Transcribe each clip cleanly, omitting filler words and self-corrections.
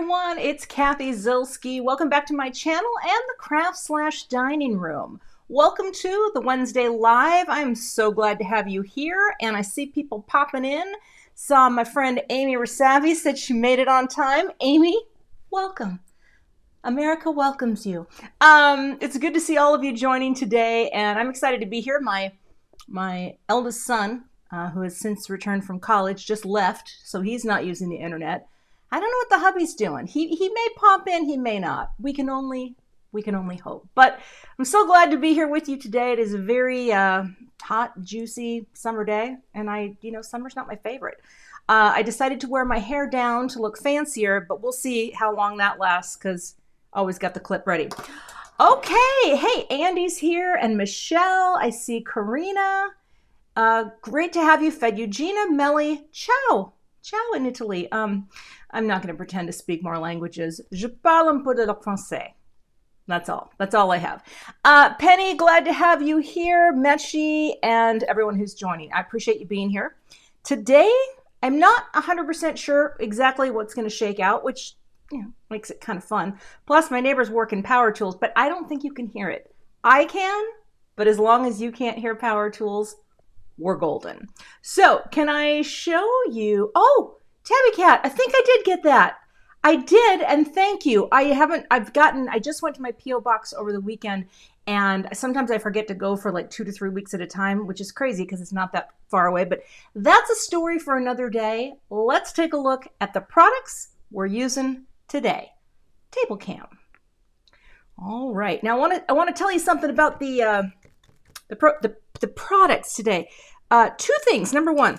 everyone, it's Cathy Zilski. Welcome back to my channel and the craft/dining room. Welcome to the Wednesday Live. I'm so glad to have you here, and I see people popping in. Saw my friend Amy Rasavi said she made it on time. Amy, welcome. America welcomes you. It's good to see all of you joining today, and I'm excited to be here. My eldest son, who has since returned from college, just left, so he's not using the internet. I don't know what the hubby's doing. He may pop in, he may not. We can only hope. But I'm so glad to be here with you today. It is a very hot, juicy summer day, and summer's not my favorite. I decided to wear my hair down to look fancier, but we'll see how long that lasts because I always got the clip ready. Okay, hey, Andy's here and Michelle. I see Karina. Great to have you. Fed Eugenia, Melly, ciao. Ciao in Italy. I'm not going to pretend to speak more languages. Je parle un peu de le français. That's all. That's all I have. Penny, glad to have you here. Meshi and everyone who's joining. I appreciate you being here. Today, I'm not 100% sure exactly what's going to shake out, which makes it kind of fun. Plus, my neighbor's working power tools, but I don't think you can hear it. I can, but as long as you can't hear power tools, we're golden. So can I show you? Oh, Tabby Cat, I think I did get that. I did, and thank you. I just went to my P.O. box over the weekend, and sometimes I forget to go for like 2 to 3 weeks at a time, which is crazy because it's not that far away, but that's a story for another day. Let's take a look at the products we're using today. Table cam. All right, now I want to tell you something about the products today. 2 things. Number one,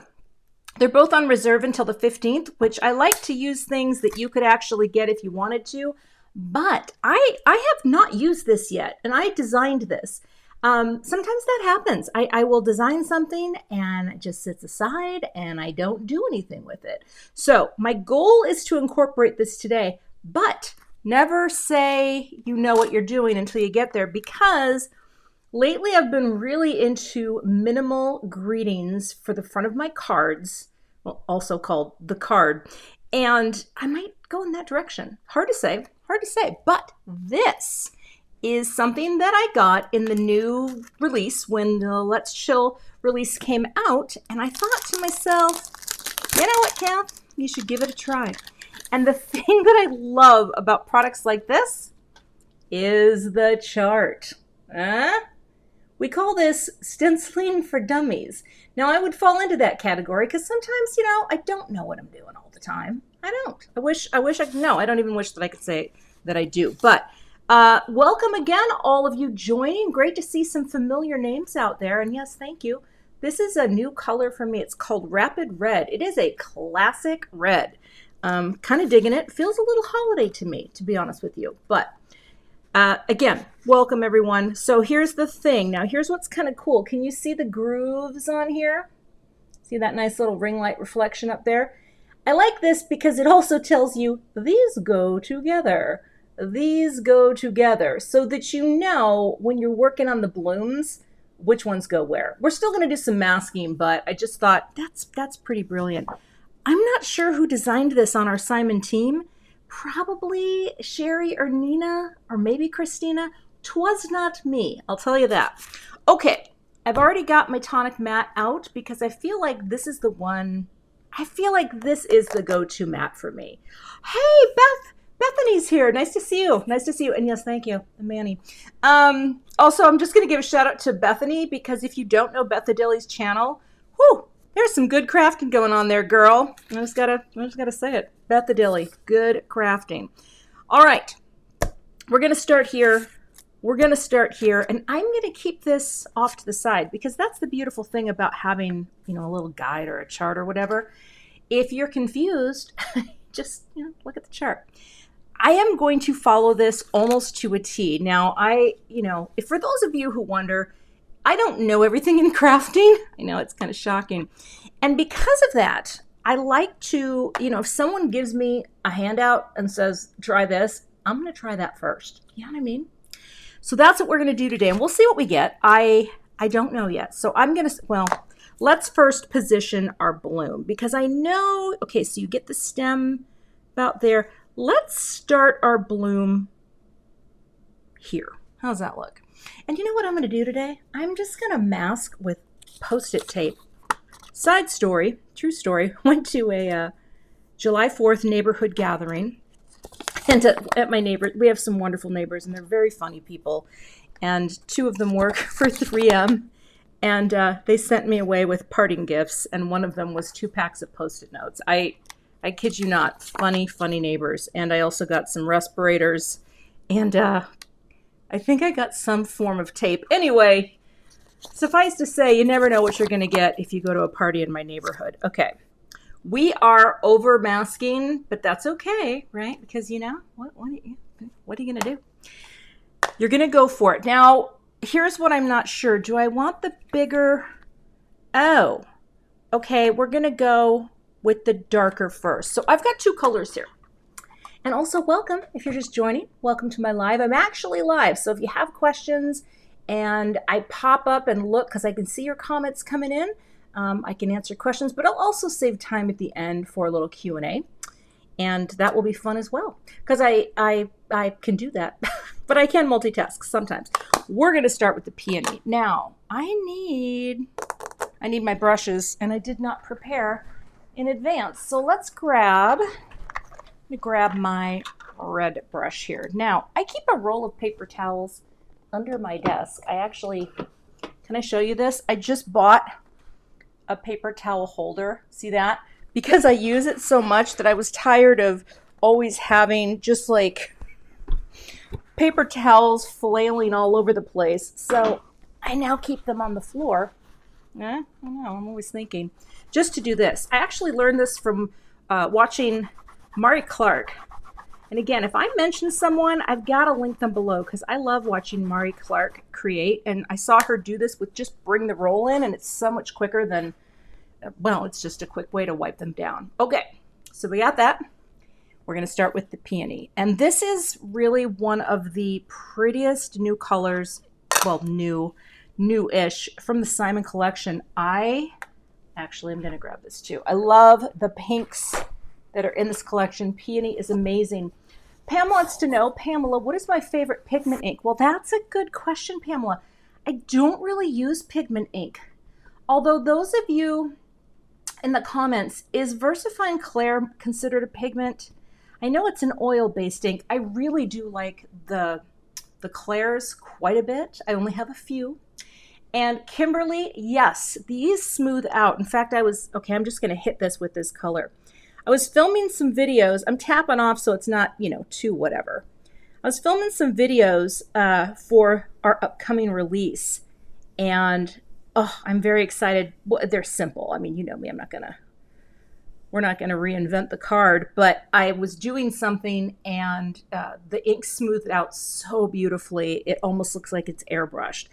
they're both on reserve until the 15th, which I like to use things that you could actually get if you wanted to, but I have not used this yet, and I designed this. Sometimes that happens. I will design something and it just sits aside and I don't do anything with it. So my goal is to incorporate this today, but never say you know what you're doing until you get there, because lately I've been really into minimal greetings for the front of my cards, well, also called the card, and I might go in that direction. Hard to say, but this is something that I got in the new release when the Let's Chill release came out, and I thought to myself, you know what, Kath, you should give it a try. And the thing that I love about products like this is the chart. We call this stenciling for dummies. Now, I would fall into that category because sometimes, I don't know what I'm doing all the time. I don't. I wish I could know. I don't even wish that I could say that I do. But welcome again, all of you joining. Great to see some familiar names out there. And yes, thank you. This is a new color for me. It's called Rapid Red. It is a classic red. Kind of digging it. Feels a little holiday to me, to be honest with you. But again, welcome everyone. So here's the thing. Now here's what's kind of cool. Can you see the grooves on here? See that nice little ring light reflection up there? I like this because it also tells you these go together. These go together so that you know when you're working on the blooms, which ones go where. We're still going to do some masking, but I just thought that's pretty brilliant. I'm not sure who designed this on our Simon team. Probably Sherry or Neenah or maybe Christina. 'Twas not me, I'll tell you that. Okay, I've already got my tonic matte out because I feel like this is the one. I feel like this is the go-to matte for me. Hey, Bethany's here. Nice to see you. Nice to see you. And yes, thank you, Manny. Also, I'm just going to give a shout out to Bethany because if you don't know Bethadilly's channel, whew, there's some good crafting going on there, girl. I just gotta say it. Bethadilly, good crafting. All right, we're gonna start here. And I'm gonna keep this off to the side because that's the beautiful thing about having, a little guide or a chart or whatever. If you're confused, just look at the chart. I am going to follow this almost to a T. Now, if for those of you who wonder, I don't know everything in crafting. I know it's kind of shocking. And because of that, I like to, if someone gives me a handout and says, try this, I'm going to try that first. You know what I mean? So that's what we're going to do today. And we'll see what we get. I don't know yet. So I'm going to, let's first position our bloom because I know, okay, so you get the stem about there. let's start our bloom here. How's that look? And you know what I'm going to do today? I'm just going to mask with Post-it tape. Side story, true story, went to a July 4th neighborhood gathering. And at my neighbor, we have some wonderful neighbors, and they're very funny people. And two of them work for 3M. And they sent me away with parting gifts, and one of them was 2 packs of Post-it notes. I kid you not, funny, funny neighbors. And I also got some respirators, and I think I got some form of tape. Anyway, suffice to say, you never know what you're going to get if you go to a party in my neighborhood. Okay, we are over masking, but that's okay, right? Because, you know, what are you going to do? You're going to go for it. Now, here's what I'm not sure. Do I want the bigger? Oh, okay. We're going to go with the darker first. So I've got 2 colors here. And also welcome, if you're just joining, welcome to my live. I'm actually live. So if you have questions and I pop up and look, because I can see your comments coming in, I can answer questions, but I'll also save time at the end for a little Q&A. And that will be fun as well, because I can do that, but I can multitask sometimes. We're going to start with the Peony. Now, I need my brushes, and I did not prepare in advance. So let's grab my red brush here. Now, I keep a roll of paper towels under my desk. Can I show you this? I just bought a paper towel holder. See that? Because I use it so much that I was tired of always having just like paper towels flailing all over the place. So I now keep them on the floor. I don't know, I'm always thinking. Just to do this. I actually learned this from watching Mari Clark. And again, if I mention someone, I've got to link them below because I love watching Mari Clark create. And I saw her do this with just bring the roll in, and it's so much quicker than, well, it's just a quick way to wipe them down. Okay, so we got that. We're going to start with the Peony. And this is really one of the prettiest new colors, well, new-ish from the Simon collection. Actually, I'm going to grab this too. I love the pinks that are in this collection. Peony is amazing. Pamela wants to know, Pamela, what is my favorite pigment ink? Well, that's a good question, Pamela. I don't really use pigment ink. Although those of you in the comments, is VersaFine Clair considered a pigment? I know it's an oil-based ink. I really do like the Clairs quite a bit. I only have a few. And Kimberly, yes, these smooth out. In fact, I'm just going to hit this with this color. I was filming some videos. I'm tapping off so it's not, too whatever. I was filming some videos for our upcoming release. And, I'm very excited. Well, they're simple. I mean, you know me. We're not going to reinvent the card. But I was doing something and the ink smoothed out so beautifully. It almost looks like it's airbrushed.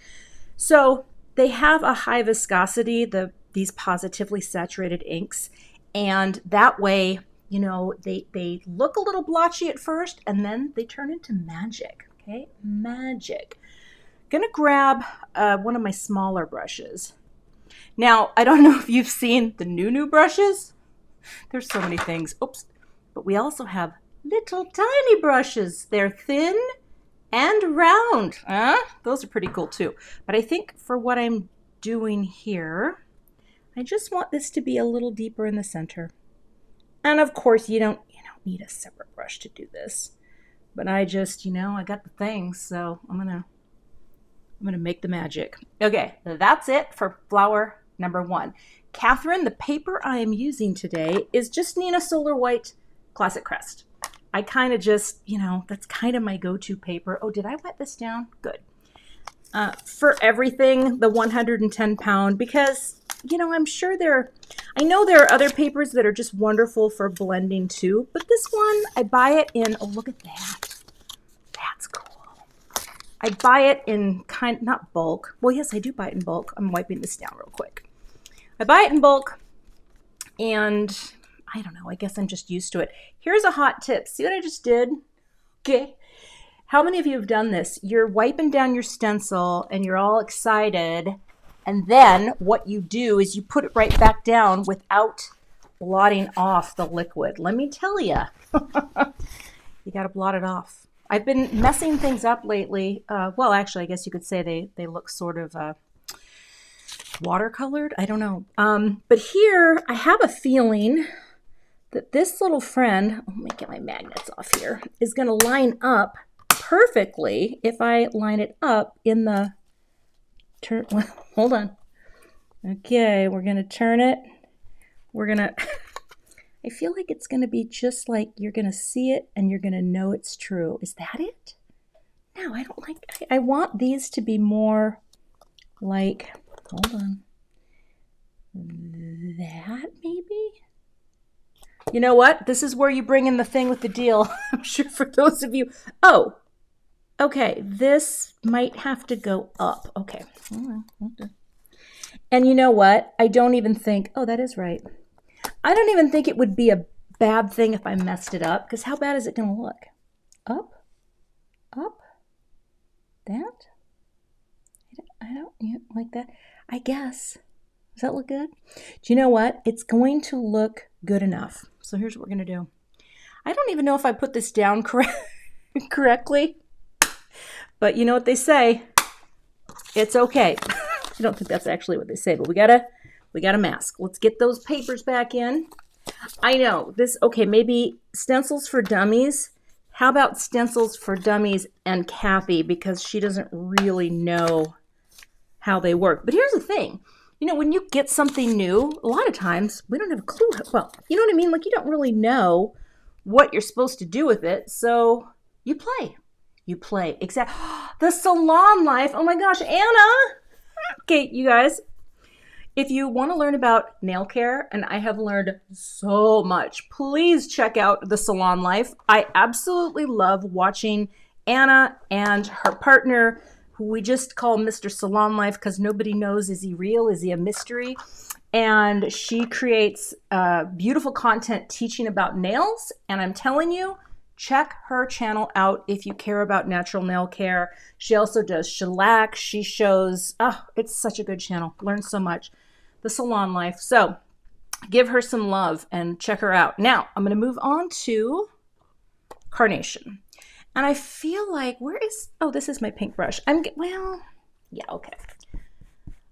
So they have a high viscosity, these positively saturated inks. And that way, they look a little blotchy at first, and then they turn into magic, okay? Magic. Gonna grab one of my smaller brushes. Now, I don't know if you've seen the new brushes. There's so many things. Oops. But we also have little tiny brushes. They're thin and round. Those are pretty cool too. But I think for what I'm doing here, I just want this to be a little deeper in the center. And of course, you don't need a separate brush to do this. But I just, I got the things, so I'm gonna make the magic. Okay, that's it for flower number 1. Catherine, the paper I am using today is just Neenah Solar White Classic Crest. I kind of just, that's kind of my go-to paper. Oh, did I wet this down? Good. For everything, the 110 pound, because I'm sure I know there are other papers that are just wonderful for blending too, but this one, I buy it in, oh, look at that. That's cool. I buy it in not bulk. Well, yes, I do buy it in bulk. I'm wiping this down real quick. I buy it in bulk, and I don't know, I guess I'm just used to it. Here's a hot tip. See what I just did? Okay. How many of you have done this? You're wiping down your stencil, and you're all excited, and then what you do is you put it right back down without blotting off the liquid. Let me tell you, You got to blot it off. I've been messing things up lately. Well, actually, I guess you could say they look sort of watercolored. I don't know. But here, I have a feeling that this little friend, let me get my magnets off here, is going to line up perfectly if I line it up in the turn. Hold on. Okay, we're going to turn it. We're going to... I feel like it's going to be just like you're going to see it and you're going to know it's true. Is that it? No, I don't like... I want these to be more like... Hold on. That maybe? You know what? This is where you bring in the thing with the deal. I'm sure for those of you... Oh, okay. This might have to go up. Okay. And you know what? I don't even think... Oh, that is right. I don't even think it would be a bad thing if I messed it up, because how bad is it going to look? Up? Up? That? I don't like that. I guess. Does that look good? Do you know what? It's going to look good enough. So here's what we're going to do. I don't even know if I put this down correctly, but you know what they say. It's okay. I don't think that's actually what they say, but we gotta mask. Let's get those papers back in. I know this, okay, maybe stencils for dummies. How about stencils for dummies and Cathy, because she doesn't really know how they work. But here's the thing, you know, when you get something new, a lot of times we don't have a clue. Well, you know what I mean? Like, you don't really know what you're supposed to do with it. So you play. You play. Exactly. The salon life. Oh my gosh, Anna. Okay, you guys. If you want to learn about nail care, and I have learned so much, please check out The Salon Life. I absolutely love watching Anna and her partner, who we just call Mr. Salon Life because nobody knows, is he real? Is he a mystery? And she creates beautiful content teaching about nails. And I'm telling you, check her channel out if you care about natural nail care. She also does shellac. She shows, oh, it's such a good channel. Learn so much. The Salon Life. So give her some love and check her out. Now I'm going to move on to Carnation. And I feel like, where is, oh, this is my pink brush. Well, yeah, okay.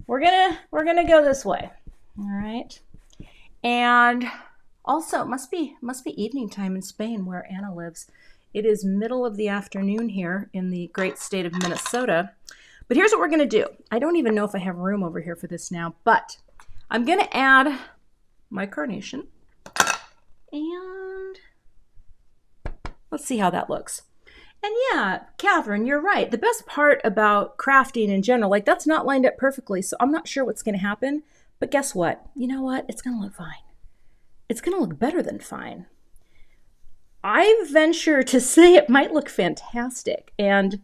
We're going to go this way. All right. And also it must be evening time in Spain where Anna lives. It is middle of the afternoon here in the great state of Minnesota. But here's what we're going to do. I don't even know if I have room over here for this now, but I'm going to add my Carnation, and let's see how that looks. And yeah, Catherine, you're right. The best part about crafting in general, like, that's not lined up perfectly, so I'm not sure what's going to happen. But guess what? You know what? It's going to look fine. It's going to look better than fine. I venture to say it might look fantastic. And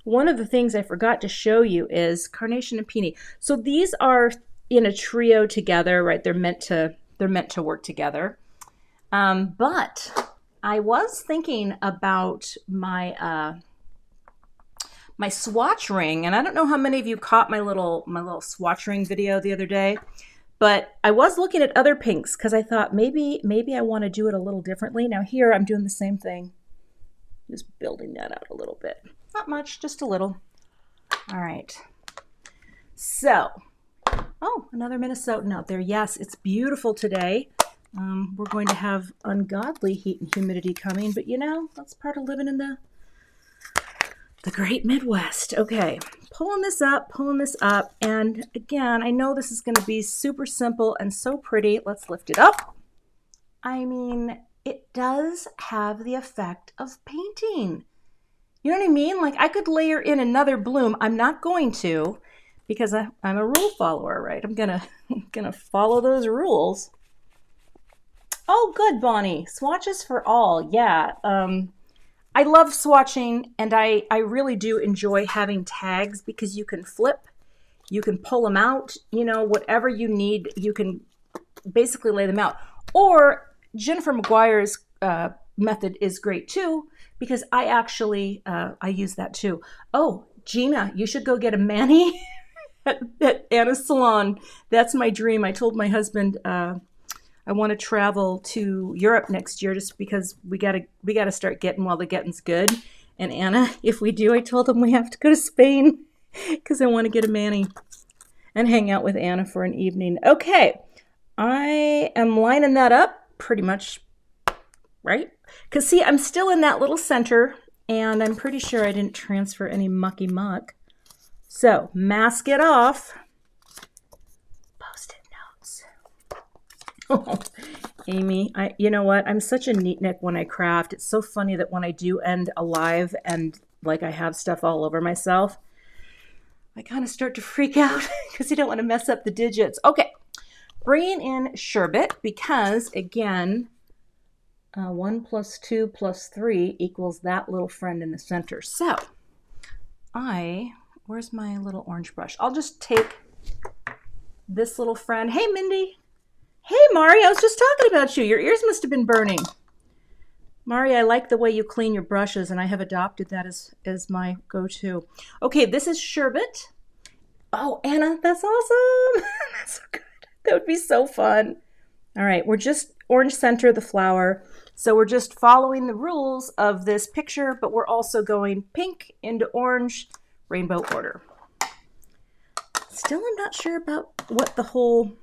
one of the things I forgot to show you is Carnation and Peony. So these are in a trio together, right? They're meant to work together. But I was thinking about my my swatch ring, and I don't know how many of you caught my little swatch ring video the other day, but I was looking at other pinks because I thought maybe I want to do it a little differently. Now here I'm doing the same thing, just building that out a little bit. Not much, just a little. All right. So, oh, another Minnesotan out there. Yes, it's beautiful today. We're going to have ungodly heat and humidity coming, but you know, that's part of living in the great Midwest. Okay, pulling this up, and again, I know this is going to be super simple and so pretty. Let's lift it up. I mean, it does have the effect of painting. You know what I mean? Like, I could layer in another bloom. I'm not going to, because I'm a rule follower, right? I'm gonna follow those rules. Oh, good, Bonnie. Swatches for all. Yeah. I love swatching, and I really do enjoy having tags because you can flip, you can pull them out, you know, whatever you need, you can basically lay them out. Or Jennifer McGuire's method is great too, because I actually, I use that too. Oh, Gina, you should go get a mani at Anna's salon. That's my dream. I told my husband, I want to travel to Europe next year just because we gotta start getting while the getting's good. And Anna, if we do, I told him we have to go to Spain because I want to get a mani and hang out with Anna for an evening. Okay, I am lining that up pretty much, right? Because see, I'm still in that little center, and I'm pretty sure I didn't transfer any mucky muck. So, mask it off. Post-it notes. Oh, Amy, you know what? I'm such a neatnik when I craft. It's so funny that when I do end a live and like I have stuff all over myself, I kind of start to freak out because you don't want to mess up the digits. Okay, bringing in Sherbet because, again, 1 + 2 + 3 equals that little friend in the center. So, where's my little orange brush? I'll just take this little friend. Hey, Mindy. Hey, Mari, I was just talking about you. Your ears must have been burning. Mari, I like the way you clean your brushes, and I have adopted that as my go-to. Okay, this is Sherbet. Oh, Anna, that's awesome. That's so good. That would be so fun. All right, we're just orange center the flower. So we're just following the rules of this picture, but we're also going pink into orange, rainbow order. Still, I'm not sure about what the whole,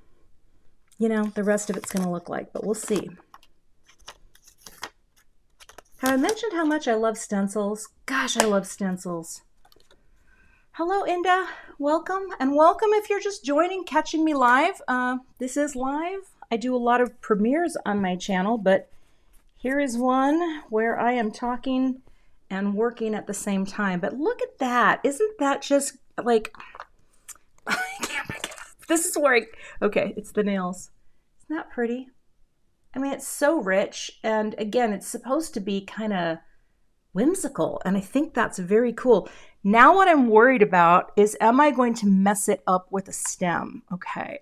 the rest of it's going to look like, but we'll see. Have I mentioned how much I love stencils? Gosh, I love stencils. Hello, Inda. Welcome. And welcome if you're just joining, catching me live. This is live. I do a lot of premieres on my channel, but here is one where I am talking and working at the same time. But look at that. Isn't that just like, I can't make it up. This is where okay, it's the nails. Isn't that pretty? I mean, it's so rich. And again, it's supposed to be kind of whimsical. And I think that's very cool. Now what I'm worried about is, am I going to mess it up with a stem? Okay.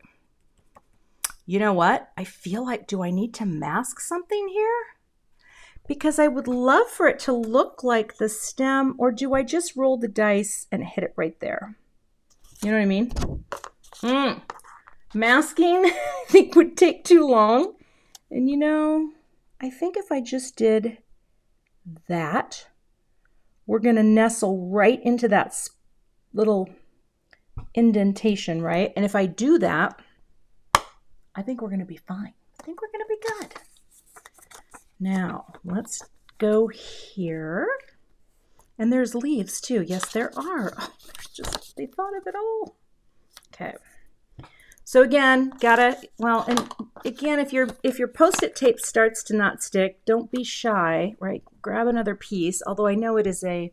You know what? I feel like, do I need to mask something here? Because I would love for it to look like the stem, or do I just roll the dice and hit it right there? You know what I mean? Masking, I think, would take too long. And I think if I just did that, we're going to nestle right into that little indentation, right? And if I do that, I think we're going to be fine. I think we're going to be good. Now, let's go here. And there's leaves too. Yes, there are. Oh, they thought of it all. Okay. So again, and again, if your Post-it tape starts to not stick, don't be shy, right? Grab another piece, although I know it's a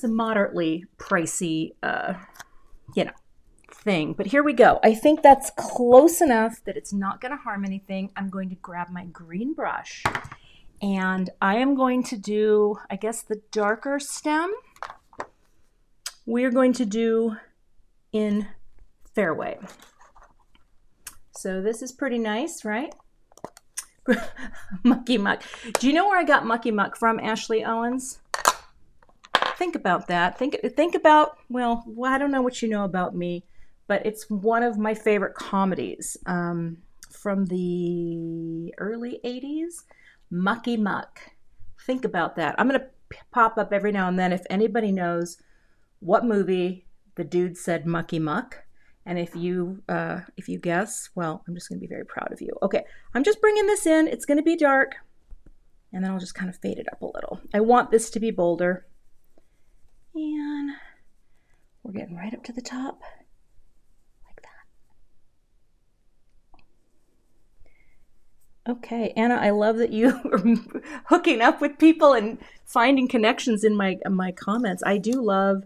moderately pricey, thing. But here we go. I think that's close enough that it's not going to harm anything. I'm going to grab my green brush, and I am going to do, I guess, the darker stem. We're going to do in Fairway. So this is pretty nice, right? Mucky muck. Do you know where I got mucky muck from, Ashley Owens? Think about that. Think about, well, I don't know what you know about me, but it's one of my favorite comedies from the early 80s, Mucky Muck. Think about that. I'm going to pop up every now and then if anybody knows what movie the dude said Mucky Muck. And if you guess, well, I'm just going to be very proud of you. Okay, I'm just bringing this in. It's going to be dark. And then I'll just kind of fade it up a little. I want this to be bolder. And we're getting right up to the top. Like that. Okay, Anna, I love that you are hooking up with people and finding connections in my comments. I do love...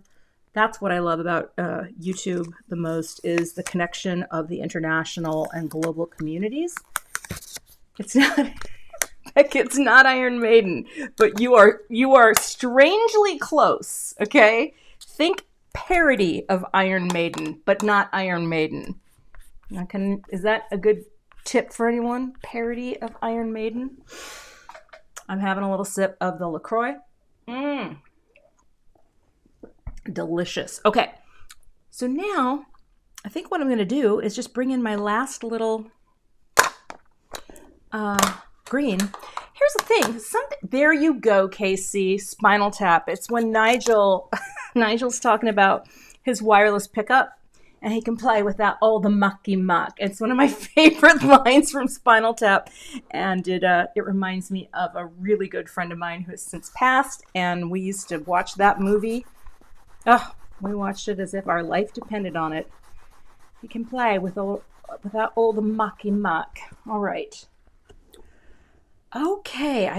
That's what I love about YouTube the most, is the connection of the international and global communities. It's not Iron Maiden, but you are strangely close, okay? Think parody of Iron Maiden, but not Iron Maiden. Is that a good tip for anyone? Parody of Iron Maiden? I'm having a little sip of the LaCroix. Delicious. Okay, so now I think what I'm going to do is just bring in my last little green. Here's the thing. There you go, Casey. Spinal Tap. It's when Nigel's talking about his wireless pickup, and he can play without all the mucky muck. It's one of my favorite lines from Spinal Tap, and it reminds me of a really good friend of mine who has since passed, and we used to watch that movie. Oh, we watched it as if our life depended on it. He can play without all the mucky muck. All right. Okay,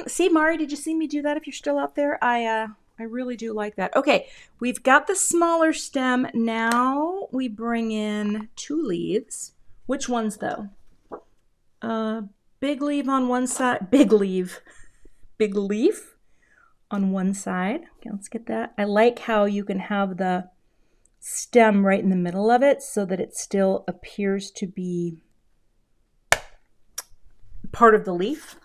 see, Mari, did you see me do that if you're still out there? I really do like that. Okay, we've got the smaller stem. Now we bring in 2 leaves. Which ones though? Big leaf on one side. Big leaf on one side. Okay, let's get that. I like how you can have the stem right in the middle of it so that it still appears to be part of the leaf.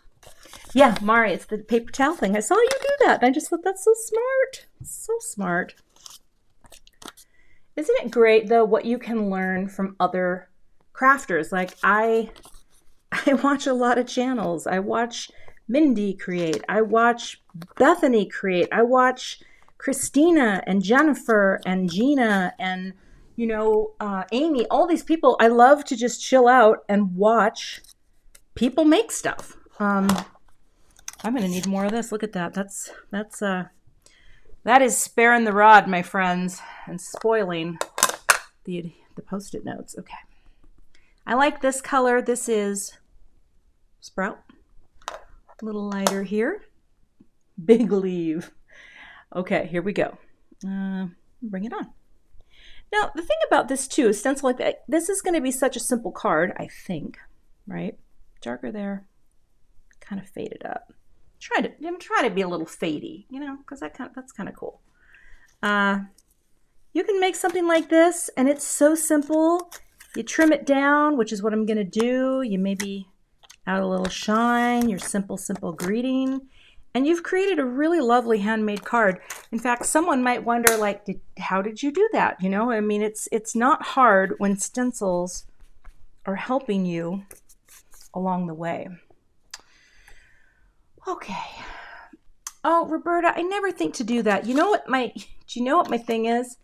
Yeah, Mari, it's the paper towel thing. I saw you do that, and I just thought that's so smart. So smart. Isn't it great, though, what you can learn from other crafters? Like, I watch a lot of channels. I watch Mindy create. I watch Bethany create. I watch Christina and Jennifer and Gina and, Amy. All these people. I love to just chill out and watch people make stuff. I'm going to need more of this. Look at that. That is sparing the rod, my friends, and spoiling the Post-it notes. Okay. I like this color. This is Sprout. A little lighter here. Big leaf. Okay, here we go. Bring it on. Now, the thing about this, too, is stencil like that. This is going to be such a simple card, I think, right? Darker there. Kind of faded up. I'm trying to be a little fadey, because that's kind of cool. You can make something like this, and it's so simple. You trim it down, which is what I'm going to do. You maybe add a little shine, your simple greeting, and you've created a really lovely handmade card. In fact, someone might wonder, like, how did you do that? I mean, it's not hard when stencils are helping you along the way. Okay. Oh, Roberta, I never think to do that. Do you know what my thing is?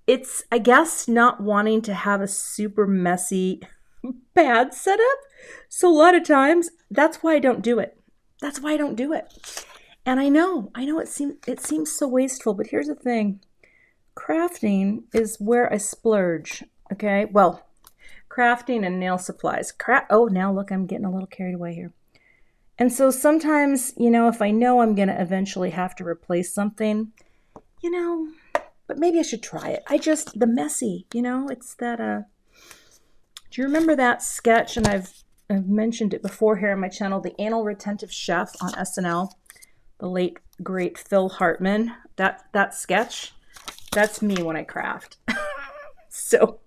It's, I guess, not wanting to have a super messy pad setup. So a lot of times, that's why I don't do it. And I know it seems so wasteful, but here's the thing. Crafting is where I splurge, okay? Well, crafting and nail supplies. Oh, now look, I'm getting a little carried away here. And so sometimes, if I know I'm going to eventually have to replace something, but maybe I should try it. The messy, it's that, do you remember that sketch? And I've mentioned it before here on my channel, the Anal Retentive Chef on SNL, the late, great Phil Hartman, that sketch, that's me when I craft. So,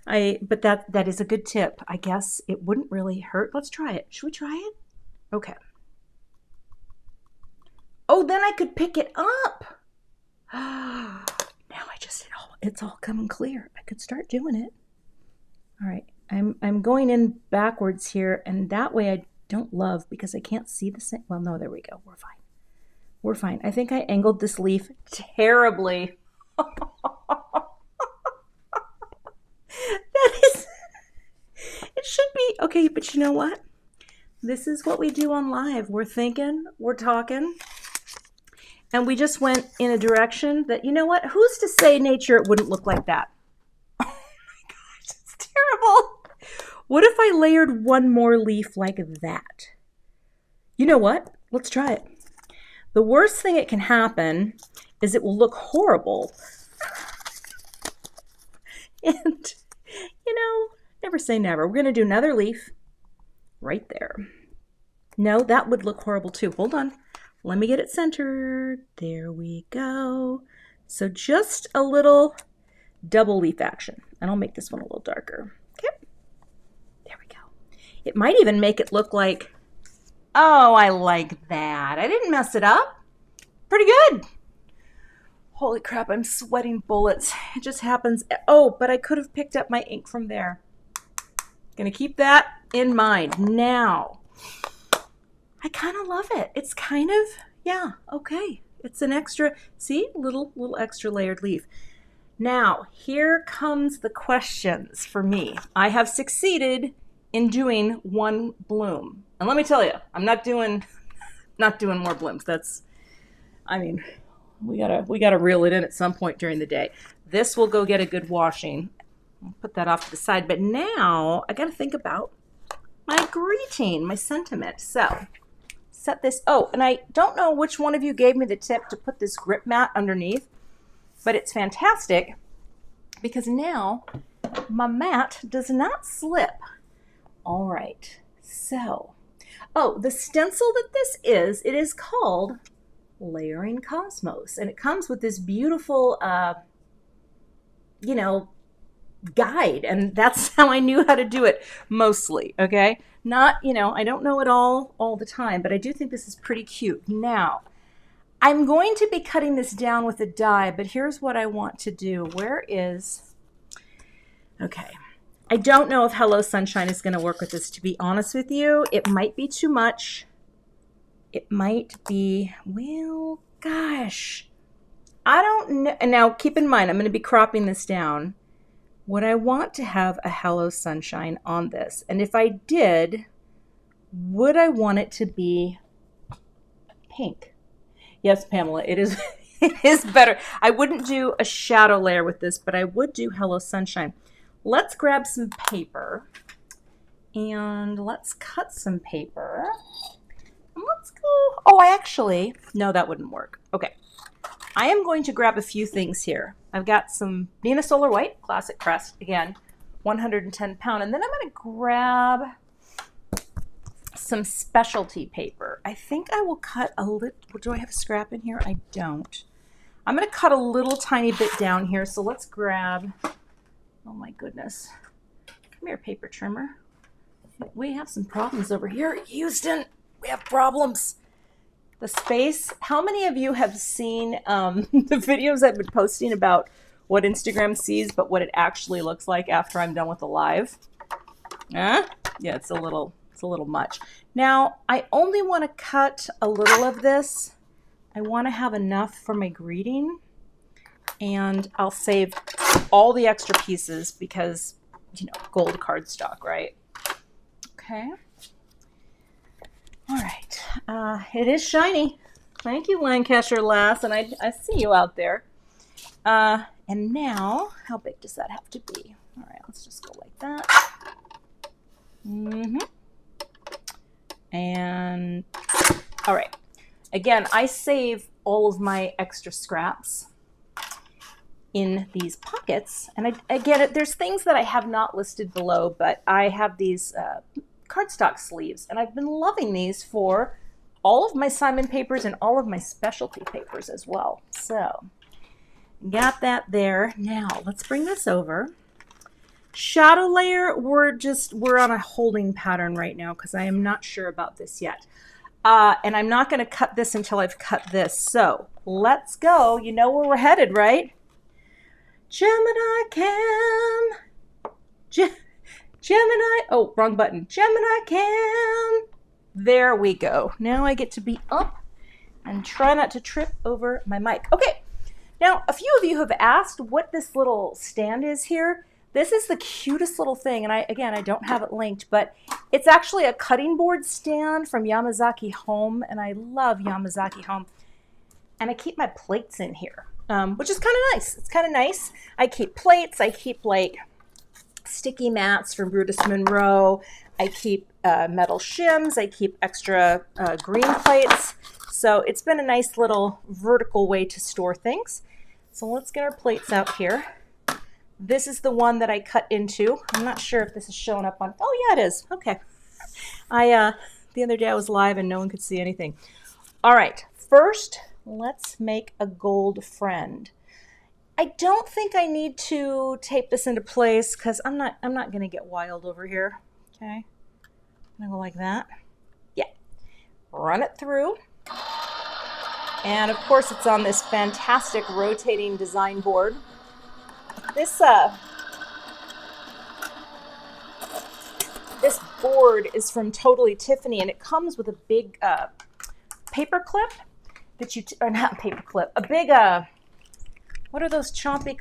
but that is a good tip. I guess it wouldn't really hurt. Let's try it. Should we try it? Okay. Oh, then I could pick it up. Now it's all coming clear. I could start doing it. All right. I'm going in backwards here, and that way I don't love because I can't see the same. Well, no, there we go. We're fine. I think I angled this leaf terribly. It should be okay, but you know what? This is what we do on live. We're thinking, we're talking, and we just went in a direction that, you know what? Who's to say nature wouldn't look like that? Oh my gosh, it's terrible. What if I layered one more leaf like that? You know what? Let's try it. The worst thing that can happen is it will look horrible. And, never say never. We're going to do another leaf right there. No, that would look horrible too. Hold on. Let me get it centered. There we go. So just a little double leaf action. And I'll make this one a little darker. Okay. There we go. It might even make it look like, oh, I like that. I didn't mess it up. Pretty good. Holy crap, I'm sweating bullets. It just happens. Oh, but I could have picked up my ink from there. Gonna keep that in mind. Now, I kind of love it. It's kind of, yeah, okay. It's an extra, see, little extra layered leaf. Now, here comes the questions for me. I have succeeded in doing one bloom. And let me tell you, I'm not doing more blooms. That's, I mean, we gotta reel it in at some point during the day. This will go get a good washing. I'll put that off to the side. But now I gotta think about my greeting, my sentiment. So set this, oh, and I don't know which one of you gave me the tip to put this grip mat underneath, but it's fantastic because now my mat does not slip. All right, so, oh, the stencil that this is, it is called Layering Cosmos, and it comes with this beautiful, you know, guide, and that's how I knew how to do it mostly, okay? Not, you know, I don't know it all the time, but I do think this is pretty cute. Now, I'm going to be cutting this down with a die, but here's what I want to do. Where is, okay. I don't know if Hello Sunshine is going to work with this, to be honest with you. It might be too much. It might be, well, gosh. I don't know. And now keep in mind, I'm going to be cropping this down. Would I want to have a Hello Sunshine on this? And if I did, would I want it to be pink? Yes, Pamela, it is, it is better. I wouldn't do a shadow layer with this, but I would do Hello Sunshine. Let's grab some paper and let's cut some paper. And let's go, oh, no, that wouldn't work. Okay. I am going to grab a few things here. I've got some Neenah Solar White, classic Crest, again, 110 pound. And then I'm going to grab some specialty paper. I think I will cut a little, do I have a scrap in here? I don't. I'm going to cut a little tiny bit down here. So let's grab, oh my goodness. Come here, paper trimmer. We have some problems over here at Houston. We have problems. The space. How many of you have seen the videos I've been posting about what Instagram sees, but what it actually looks like after I'm done with the live? Yeah, it's a little much. Now, I only want to cut a little of this. I want to have enough for my greeting, and I'll save all the extra pieces because, you know, gold cardstock, right? Okay. All right, it is shiny. Thank you, Lancashire Lass, and I see you out there. And now, how big does that have to be? All right, let's just go like that. And, all right. Again, I save all of my extra scraps in these pockets. And again, there's things that I have not listed below, but I have these cardstock sleeves, and I've been loving these for all of my Simon papers and all of my specialty papers as well. So got that there. Now let's bring this over. Shadow layer, we're on a holding pattern right now because I am not sure about this yet. And I'm not going to cut this until I've cut this. So let's go. You know where we're headed, right? Gemini Cam. Gemini, oh, wrong button. Gemini Cam. There we go. Now I get to be up and try not to trip over my mic. Okay, now a few of you have asked what this little stand is here. This is the cutest little thing, and I don't have it linked, but it's actually a cutting board stand from Yamazaki Home, and I love Yamazaki Home. And I keep my plates in here, which is kind of nice. It's kind of nice. I keep plates. I keep like sticky mats from Brutus Monroe. I keep metal shims. I keep extra green plates. So it's been a nice little vertical way to store things. So let's get our plates out here. This is the one that I cut into. I'm not sure if this is showing up on, oh yeah, it is. Okay. The other day I was live and no one could see anything. All right, first let's make a gold friend. I don't think I need to tape this into place because I'm not gonna get wild over here. Okay, I'm gonna go like that. Yeah, run it through. And of course it's on this fantastic rotating design board. this board is from Totally Tiffany, and it comes with a big paper clip that you, or not paper clip, a big, what are those chompy,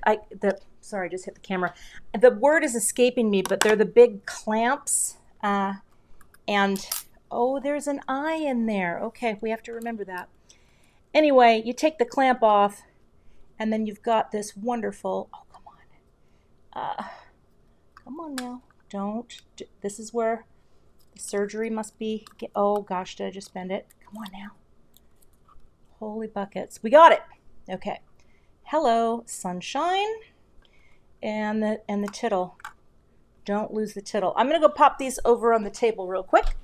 sorry, I just hit the camera. The word is escaping me, but they're the big clamps, and, oh, there's an eye in there. Okay, we have to remember that. Anyway, you take the clamp off, and then you've got this wonderful, oh, come on now, this is where the surgery must be, oh gosh, did I just bend it? Come on now. Holy buckets, we got it. Okay, hello, sunshine, and the tittle. Don't lose the tittle. I'm gonna go pop these over on the table real quick,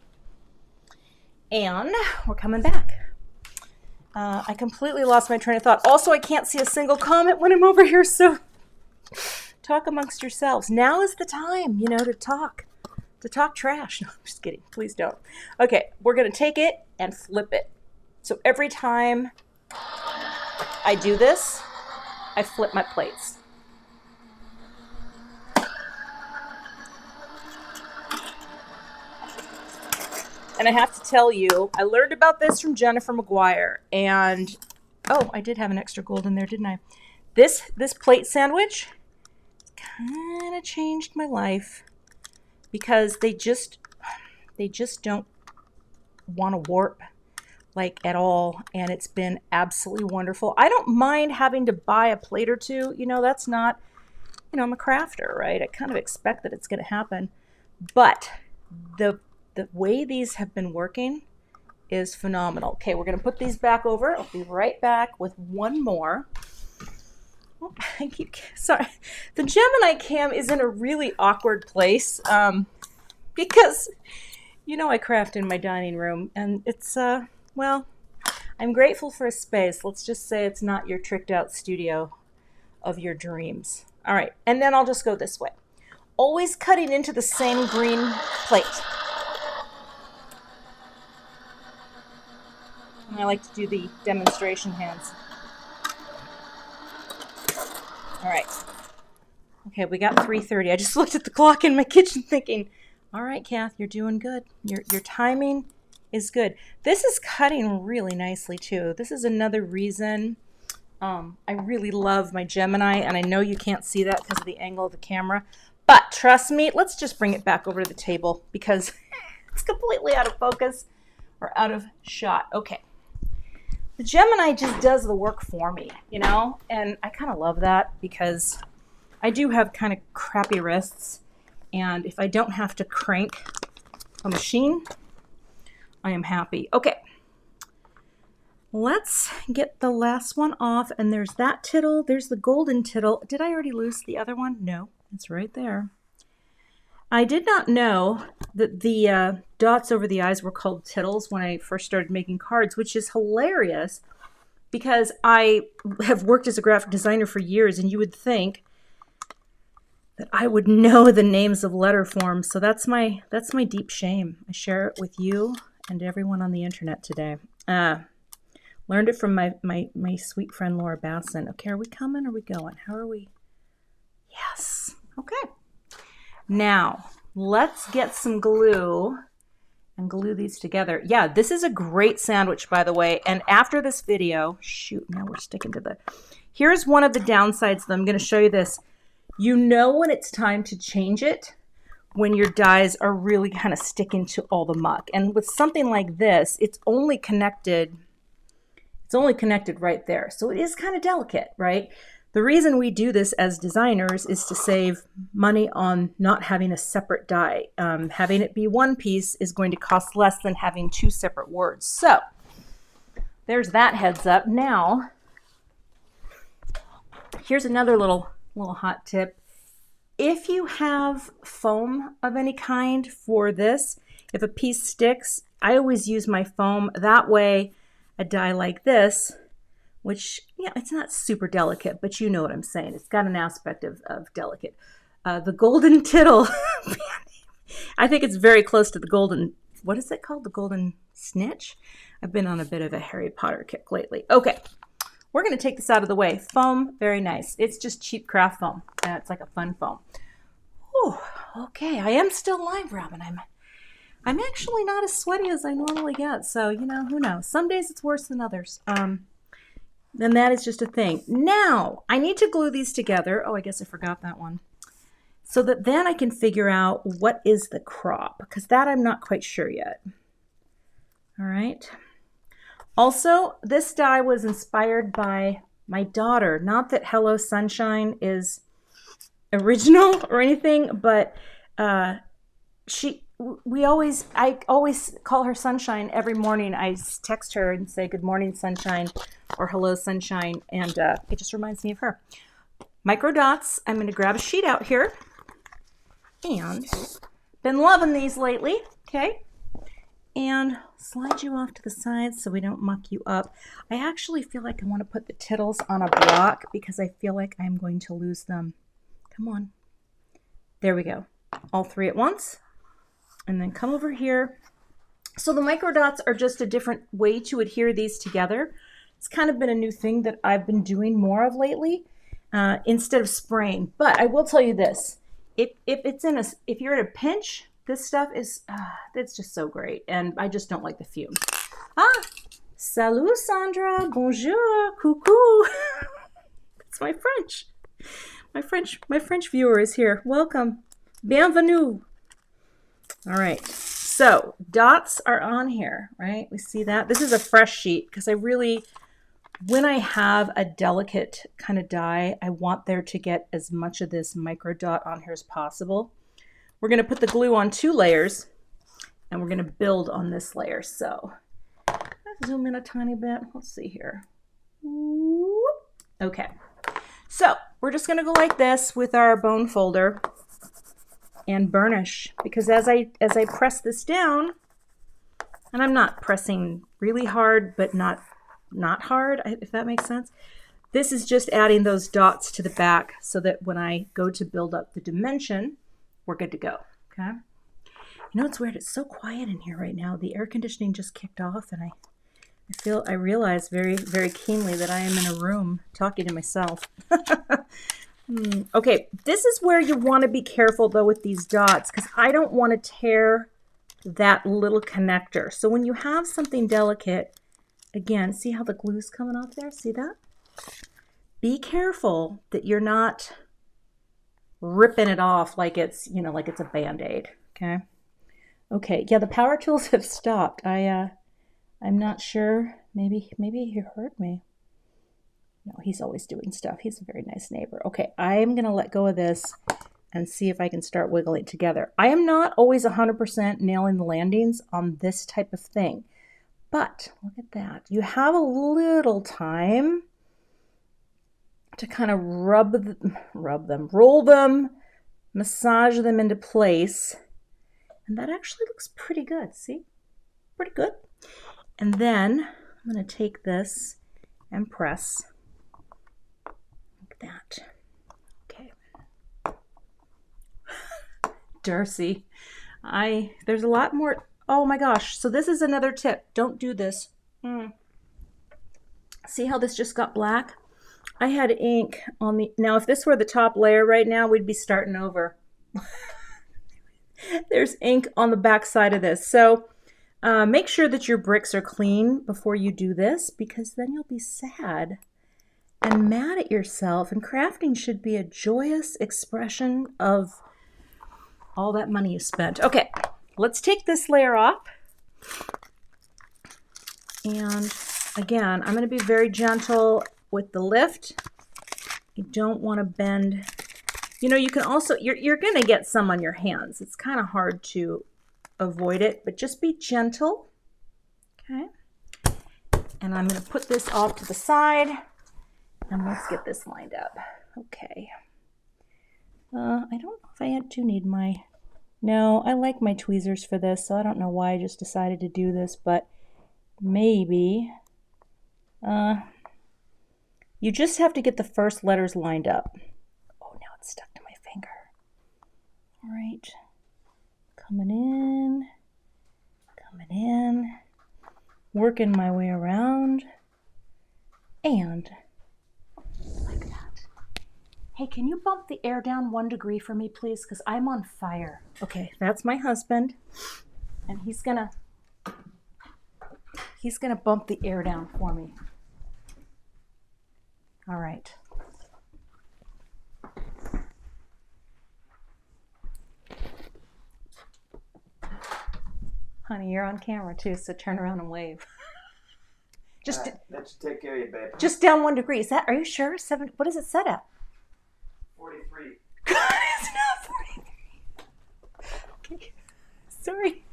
and we're coming back. I completely lost my train of thought. Also, I can't see a single comment when I'm over here, so talk amongst yourselves. Now is the time, you know, to talk trash. No, I'm just kidding. Please don't. Okay, we're going to take it and flip it. So every time I do this, I flip my plates. And I have to tell you, I learned about this from Jennifer McGuire, and oh, I did have an extra gold in there, didn't I? This plate sandwich kind of changed my life because they just don't want to warp like at all, and it's been absolutely wonderful. I don't mind having to buy a plate or two, you know, that's not, you know, I'm a crafter, right? I kind of expect that it's going to happen, but the way these have been working is phenomenal. Okay, we're going to put these back over. I'll be right back with one more. Oh, sorry. The Gemini cam is in a really awkward place because, you know, I craft in my dining room, and it's, well, I'm grateful for a space. Let's just say it's not your tricked out studio of your dreams. All right, and then I'll just go this way. Always cutting into the same green plate. And I like to do the demonstration hands. All right. Okay, we got 3:30. I just looked at the clock in my kitchen thinking, all right, Kath, you're doing good. Your timing is good. This is cutting really nicely too. This is another reason I really love my Gemini, and I know you can't see that because of the angle of the camera, but trust me, let's just bring it back over to the table because it's completely out of focus or out of shot. Okay. The Gemini just does the work for me, you know, and I kind of love that because I do have kind of crappy wrists, and if I don't have to crank a machine, I am happy. Okay, let's get the last one off, and there's that tittle. There's the golden tittle. Did I already lose the other one? No, it's right there. I did not know that the dots over the eyes were called tittles when I first started making cards, which is hilarious because I have worked as a graphic designer for years, and you would think that I would know the names of letter forms. So that's my deep shame. I share it with you and everyone on the internet today. Learned it from my sweet friend Laura Basson. Okay, are we coming? Or are we going? How are we? Yes. Okay. Now, let's get some glue and glue these together. Yeah, this is a great sandwich, by the way. And after this video, shoot, now we're sticking to the... Here's one of the downsides that I'm going to show you this. You know when it's time to change it when your dies are really kind of sticking to all the muck. And with something like this, it's only connected right there. So it is kind of delicate, right? The reason we do this as designers is to save money on not having a separate die. Having it be one piece is going to cost less than having two separate words. So there's that heads up. Now, here's another little hot tip. If you have foam of any kind for this, if a piece sticks, I always use my foam. That way, a die like this, which, yeah, it's not super delicate, but you know what I'm saying. It's got an aspect of delicate. The golden tittle, I think it's very close to the golden, what is it called? The golden snitch? I've been on a bit of a Harry Potter kick lately. Okay, we're going to take this out of the way. Foam, very nice. It's just cheap craft foam. It's like a fun foam. Whew. Okay, I am still live, Robin. I'm actually not as sweaty as I normally get, so you know, who knows? Some days it's worse than others. Then that is just a thing. Now I need to glue these together. Oh, I guess I forgot that one. So that then I can figure out what is the crop, because that I'm not quite sure yet. All right. Also, this die was inspired by my daughter. Not that Hello Sunshine is original or anything, but I always call her Sunshine every morning. I text her and say good morning, Sunshine, or hello, Sunshine, and it just reminds me of her. Microdots. I'm going to grab a sheet out here, and been loving these lately. Okay, and slide you off to the side so we don't muck you up. I actually feel like I want to put the tittles on a block because I feel like I'm going to lose them. Come on. There we go. All three at once. And then come over here. So the microdots are just a different way to adhere these together. It's kind of been a new thing that I've been doing more of lately instead of spraying. But I will tell you this. If you're at a pinch, this stuff is, it's just so great. And I just don't like the fumes. Salut, Sandra. Bonjour. Coucou. That's my French. My French viewer is here. Welcome. Bienvenue. All right. So dots are on here, right? We see that. This is a fresh sheet because when I have a delicate kind of die, I want there to get as much of this microdot on here as possible. We're going to put the glue on 2 layers and we're going to build on this layer. So let's zoom in a tiny bit. Let's see here. Okay. So we're just going to go like this with our bone folder and burnish, because as I press this down, and I'm not pressing really hard, but not hard, if that makes sense. This is just adding those dots to the back so that when I go to build up the dimension, we're good to go. Okay. You know, it's weird. It's so quiet in here right now. The air conditioning just kicked off, and I realize very, very keenly that I am in a room talking to myself. Okay, this is where you want to be careful though with these dots, because I don't want to tear that little connector. So when you have something delicate, again, see how the glue's coming off there? See that? Be careful that you're not ripping it off like it's, you know, like it's a Band-Aid. Okay. Okay. Yeah, the power tools have stopped. I'm not sure. Maybe he heard me. No, he's always doing stuff. He's a very nice neighbor. Okay, I'm going to let go of this and see if I can start wiggling together. I am not always 100% nailing the landings on this type of thing, but look at that. You have a little time to kind of roll them, massage them into place, and that actually looks pretty good. See? Pretty good. And then I'm going to take this and press that. Okay. Darcy, there's a lot more. Oh my gosh. So this is another tip. Don't do this. See how this just got black? I had ink on now if this were the top layer right now, we'd be starting over. There's ink on the back side of this. So make sure that your bricks are clean before you do this, because then you'll be sad and mad at yourself. And crafting should be a joyous expression of all that money you spent. Okay, let's take this layer off. And again, I'm going to be very gentle with the lift. You don't want to bend. You know, you can also, you're going to get some on your hands. It's kind of hard to avoid it, but just be gentle. Okay. And I'm going to put this off to the side. And let's get this lined up. Okay. I don't know if I do need no, I like my tweezers for this, so I don't know why I just decided to do this, but maybe. You just have to get the first letters lined up. Oh, now it's stuck to my finger. All right. Coming in, working my way around, and like that. Hey, can you bump the air down 1 degree for me, please? Because I'm on fire. Okay, that's my husband. And he's gonna bump the air down for me. All right. Honey, you're on camera too, so turn around and wave. Just that should take care of you, babe. Just down 1 degree. Is that? Are you sure? 7? What is it set at? 43. God, it's not 43. Okay, sorry.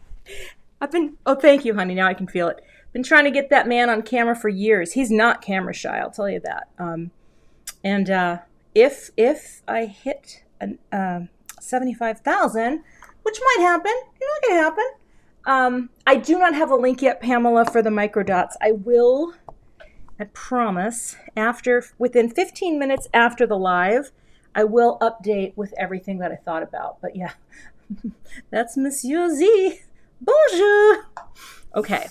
Oh, thank you, honey. Now I can feel it. Been trying to get that man on camera for years. He's not camera shy, I'll tell you that. And if I hit 75,000, which might happen, it can happen. I do not have a link yet, Pamela, for the microdots. I will, I promise, within 15 minutes after the live, I will update with everything that I thought about. But yeah, that's Monsieur Z. Bonjour. Okay,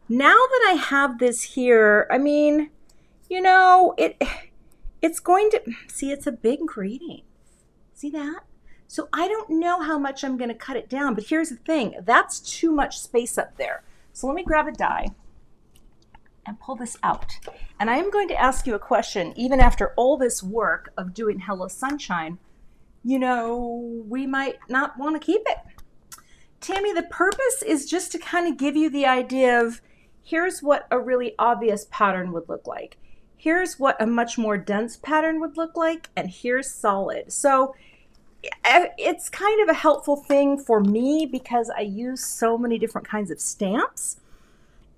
now that I have this here, I mean, you know, it's going to, see, it's a big grading. See that? So I don't know how much I'm going to cut it down, but here's the thing. That's too much space up there. So let me grab a die and pull this out. And I am going to ask you a question, even after all this work of doing Hello Sunshine, you know, we might not want to keep it. Tammy, the purpose is just to kind of give you the idea of here's what a really obvious pattern would look like. Here's what a much more dense pattern would look like, and here's solid. So it's kind of a helpful thing for me because I use so many different kinds of stamps,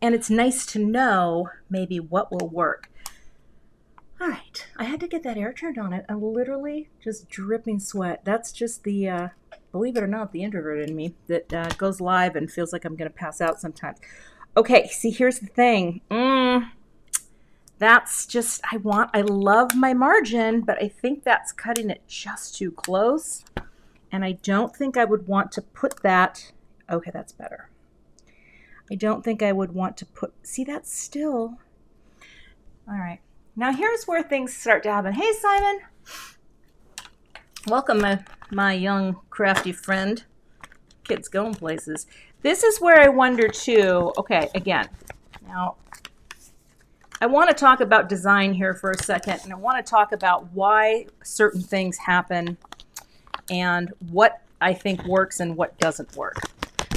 and it's nice to know maybe what will work. All right, I had to get that air turned on it. I'm literally just dripping sweat. That's just the, believe it or not, the introvert in me that goes live and feels like I'm going to pass out sometimes. Okay, see, here's the thing. That's just, I love my margin, but I think that's cutting it just too close. And I don't think I would want to put that, okay, that's better. I don't think I would want to put, see, that's still, all right. Now here's where things start to happen. Hey, Simon. Welcome, my young crafty friend. Kids going places. This is where I wonder too, okay, again, now I want to talk about design here for a second, and I want to talk about why certain things happen and what I think works and what doesn't work.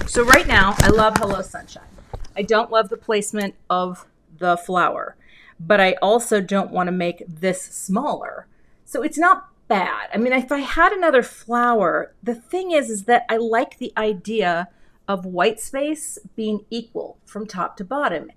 So right now, I love Hello Sunshine. I don't love the placement of the flower, but I also don't want to make this smaller. So it's not bad. I mean, if I had another flower, the thing is that I like the idea of white space being equal from top to bottom.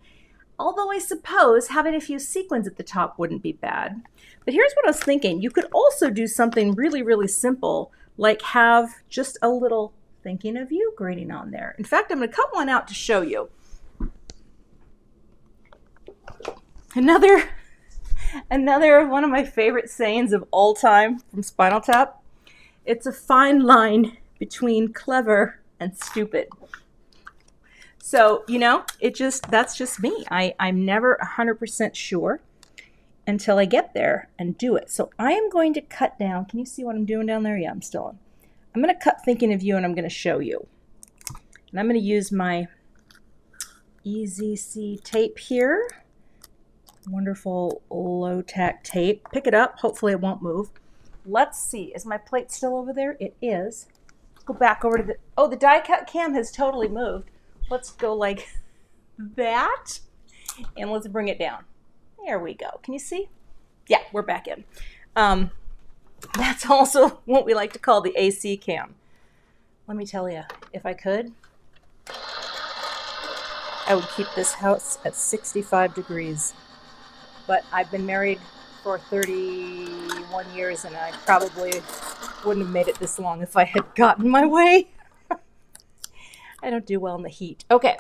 Although I suppose having a few sequins at the top wouldn't be bad. But here's what I was thinking. You could also do something really, really simple, like have just a little thinking of you grading on there. In fact, I'm going to cut one out to show you. Another one of my favorite sayings of all time from Spinal Tap. It's a fine line between clever and stupid. So, you know, that's just me. I'm never 100% sure until I get there and do it. So I am going to cut down. Can you see what I'm doing down there? Yeah, I'm still on. I'm going to cut thinking of you, and I'm going to show you. And I'm going to use my EZC tape here. Wonderful low-tack tape. Pick it up. Hopefully it won't move. Let's see. Is my plate still over there? It is. Let's go back over to the... Oh, the die cut cam has totally moved. Let's go like that, and let's bring it down. There we go. Can you see? Yeah, we're back in. That's also what we like to call the AC cam. Let me tell you, if I could, I would keep this house at 65 degrees. But I've been married for 31 years, and I probably wouldn't have made it this long if I had gotten my way. I don't do well in the heat. Okay,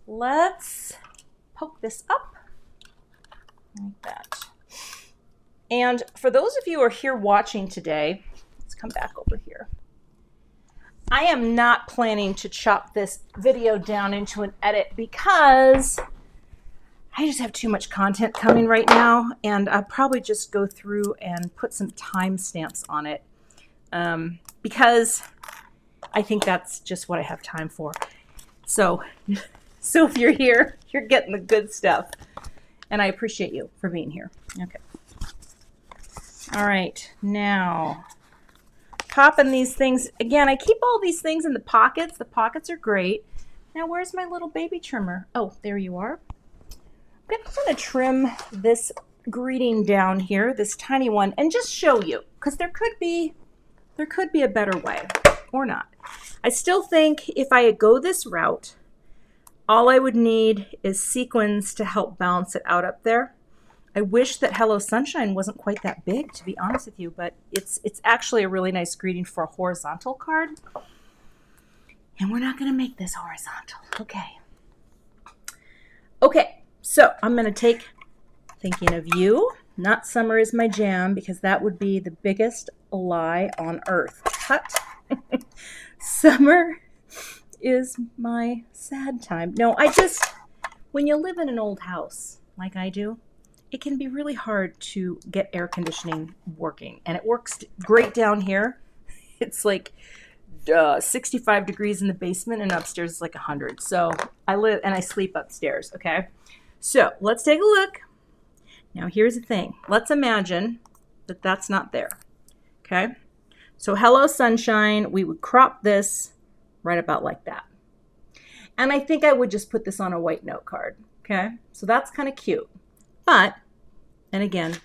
let's poke this up like that. And for those of you who are here watching today, let's come back over here. I am not planning to chop this video down into an edit because I just have too much content coming right now, and I'll probably just go through and put some timestamps on it because I think that's just what I have time for. So if you're here, you're getting the good stuff, and I appreciate you for being here. Okay. All right, now popping these things. Again, I keep all these things in the pockets. The pockets are great. Now, where's my little baby trimmer? Oh, there you are. I'm going to trim this greeting down here, this tiny one, and just show you, because there could be a better way, or not. I still think if I go this route, all I would need is sequins to help balance it out up there. I wish that Hello Sunshine wasn't quite that big, to be honest with you, but it's actually a really nice greeting for a horizontal card. And we're not going to make this horizontal. Okay. Okay. So I'm going to take Thinking of You. Not Summer is my jam, because that would be the biggest lie on earth. Cut. Summer is my sad time. No, when you live in an old house like I do, it can be really hard to get air conditioning working. And it works great down here. It's like 65 degrees in the basement, and upstairs is like 100. So I live and I sleep upstairs, okay? So let's take a look. Now here's the thing. Let's imagine that that's not there. Okay. So Hello Sunshine, we would crop this right about like that. And I think I would just put this on a white note card. Okay. So that's kind of cute. But, and again,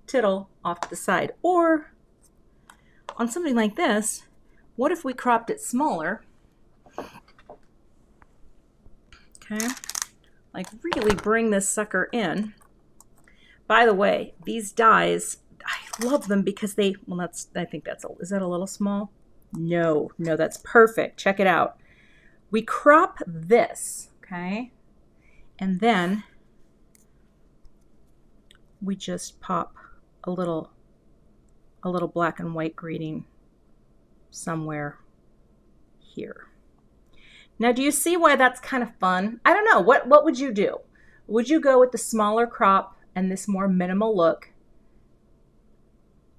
tittle off to the side. Or on something like this, what if we cropped it smaller? Okay. Like really bring this sucker in. By the way, these dies, I love them because they, well, I think that's, is that a little small? No, that's perfect. Check it out. We crop this, okay? And then we just pop a little black and white greeting somewhere here. Now, do you see why that's kind of fun? I don't know. What would you do? Would you go with the smaller crop and this more minimal look?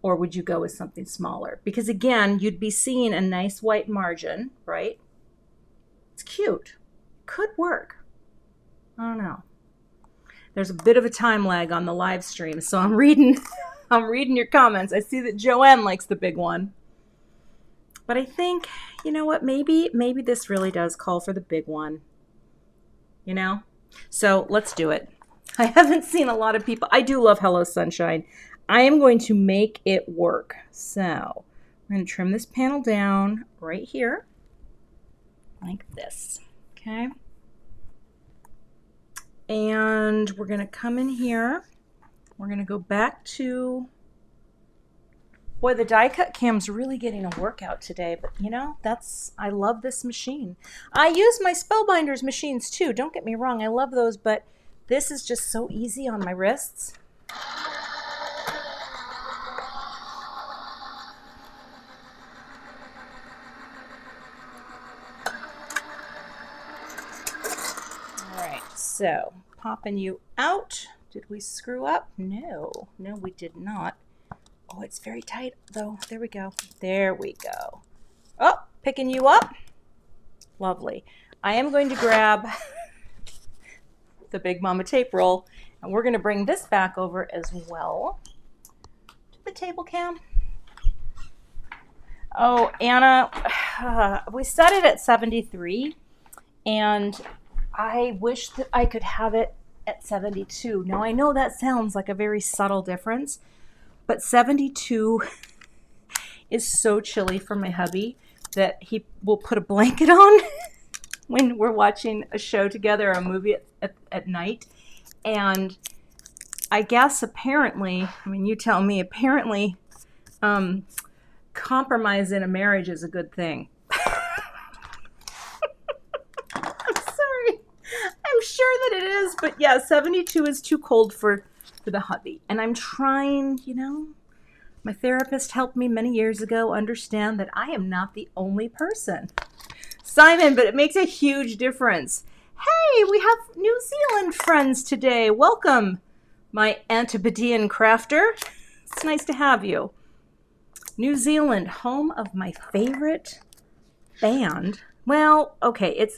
Or would you go with something smaller? Because again, you'd be seeing a nice white margin, right? It's cute. Could work. I don't know. There's a bit of a time lag on the live stream, so I'm reading your comments. I see that Joanne likes the big one. But I think, you know what, maybe this really does call for the big one. You know? So let's do it. I haven't seen a lot of people. I do love Hello Sunshine. I am going to make it work. So I'm going to trim this panel down right here like this. Okay. And we're going to come in here. We're going to go back to, boy, the die cut cam's really getting a workout today, but you know, I love this machine. I use my Spellbinders machines too. Don't get me wrong. I love those, but this is just so easy on my wrists. All right, so popping you out. Did we screw up? No, we did not. Oh, it's very tight though. There we go. There we go. Oh, picking you up. Lovely. I am going to grab the Big Mama tape roll, and we're going to bring this back over as well to the table cam. Oh, Anna, we set it at 73, and I wish that I could have it at 72. Now, I know that sounds like a very subtle difference, but 72 is so chilly for my hubby that he will put a blanket on when we're watching a show together or a movie at night. And I guess apparently, I mean, you tell me, apparently compromise in a marriage is a good thing. I'm sorry. I'm sure that it is, but yeah, 72 is too cold for the hubby. And I'm trying, you know, my therapist helped me many years ago understand that I am not the only person. Simon, but it makes a huge difference. Hey, we have New Zealand friends today. Welcome, my Antipodean crafter. It's nice to have you. New Zealand, home of my favorite band. Well, okay,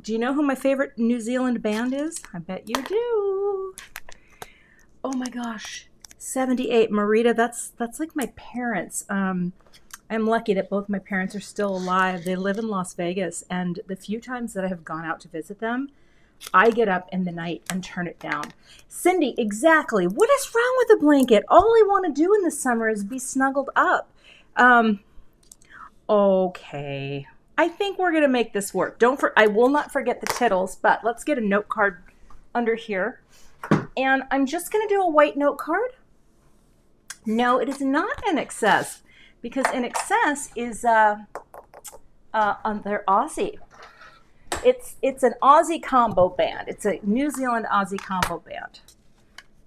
do you know who my favorite New Zealand band is? I bet you do. Oh my gosh, 78, Marita, that's like my parents. I'm lucky that both my parents are still alive. They live in Las Vegas, and the few times that I have gone out to visit them, I get up in the night and turn it down. Cindy, exactly. What is wrong with a blanket? All I want to do in the summer is be snuggled up. Okay. I think we're going to make this work. I will not forget the tittles, but let's get a note card under here. And I'm just going to do a white note card. No, it is not in excess, because in excess is on their Aussie. It's an Aussie combo band. It's a New Zealand Aussie combo band.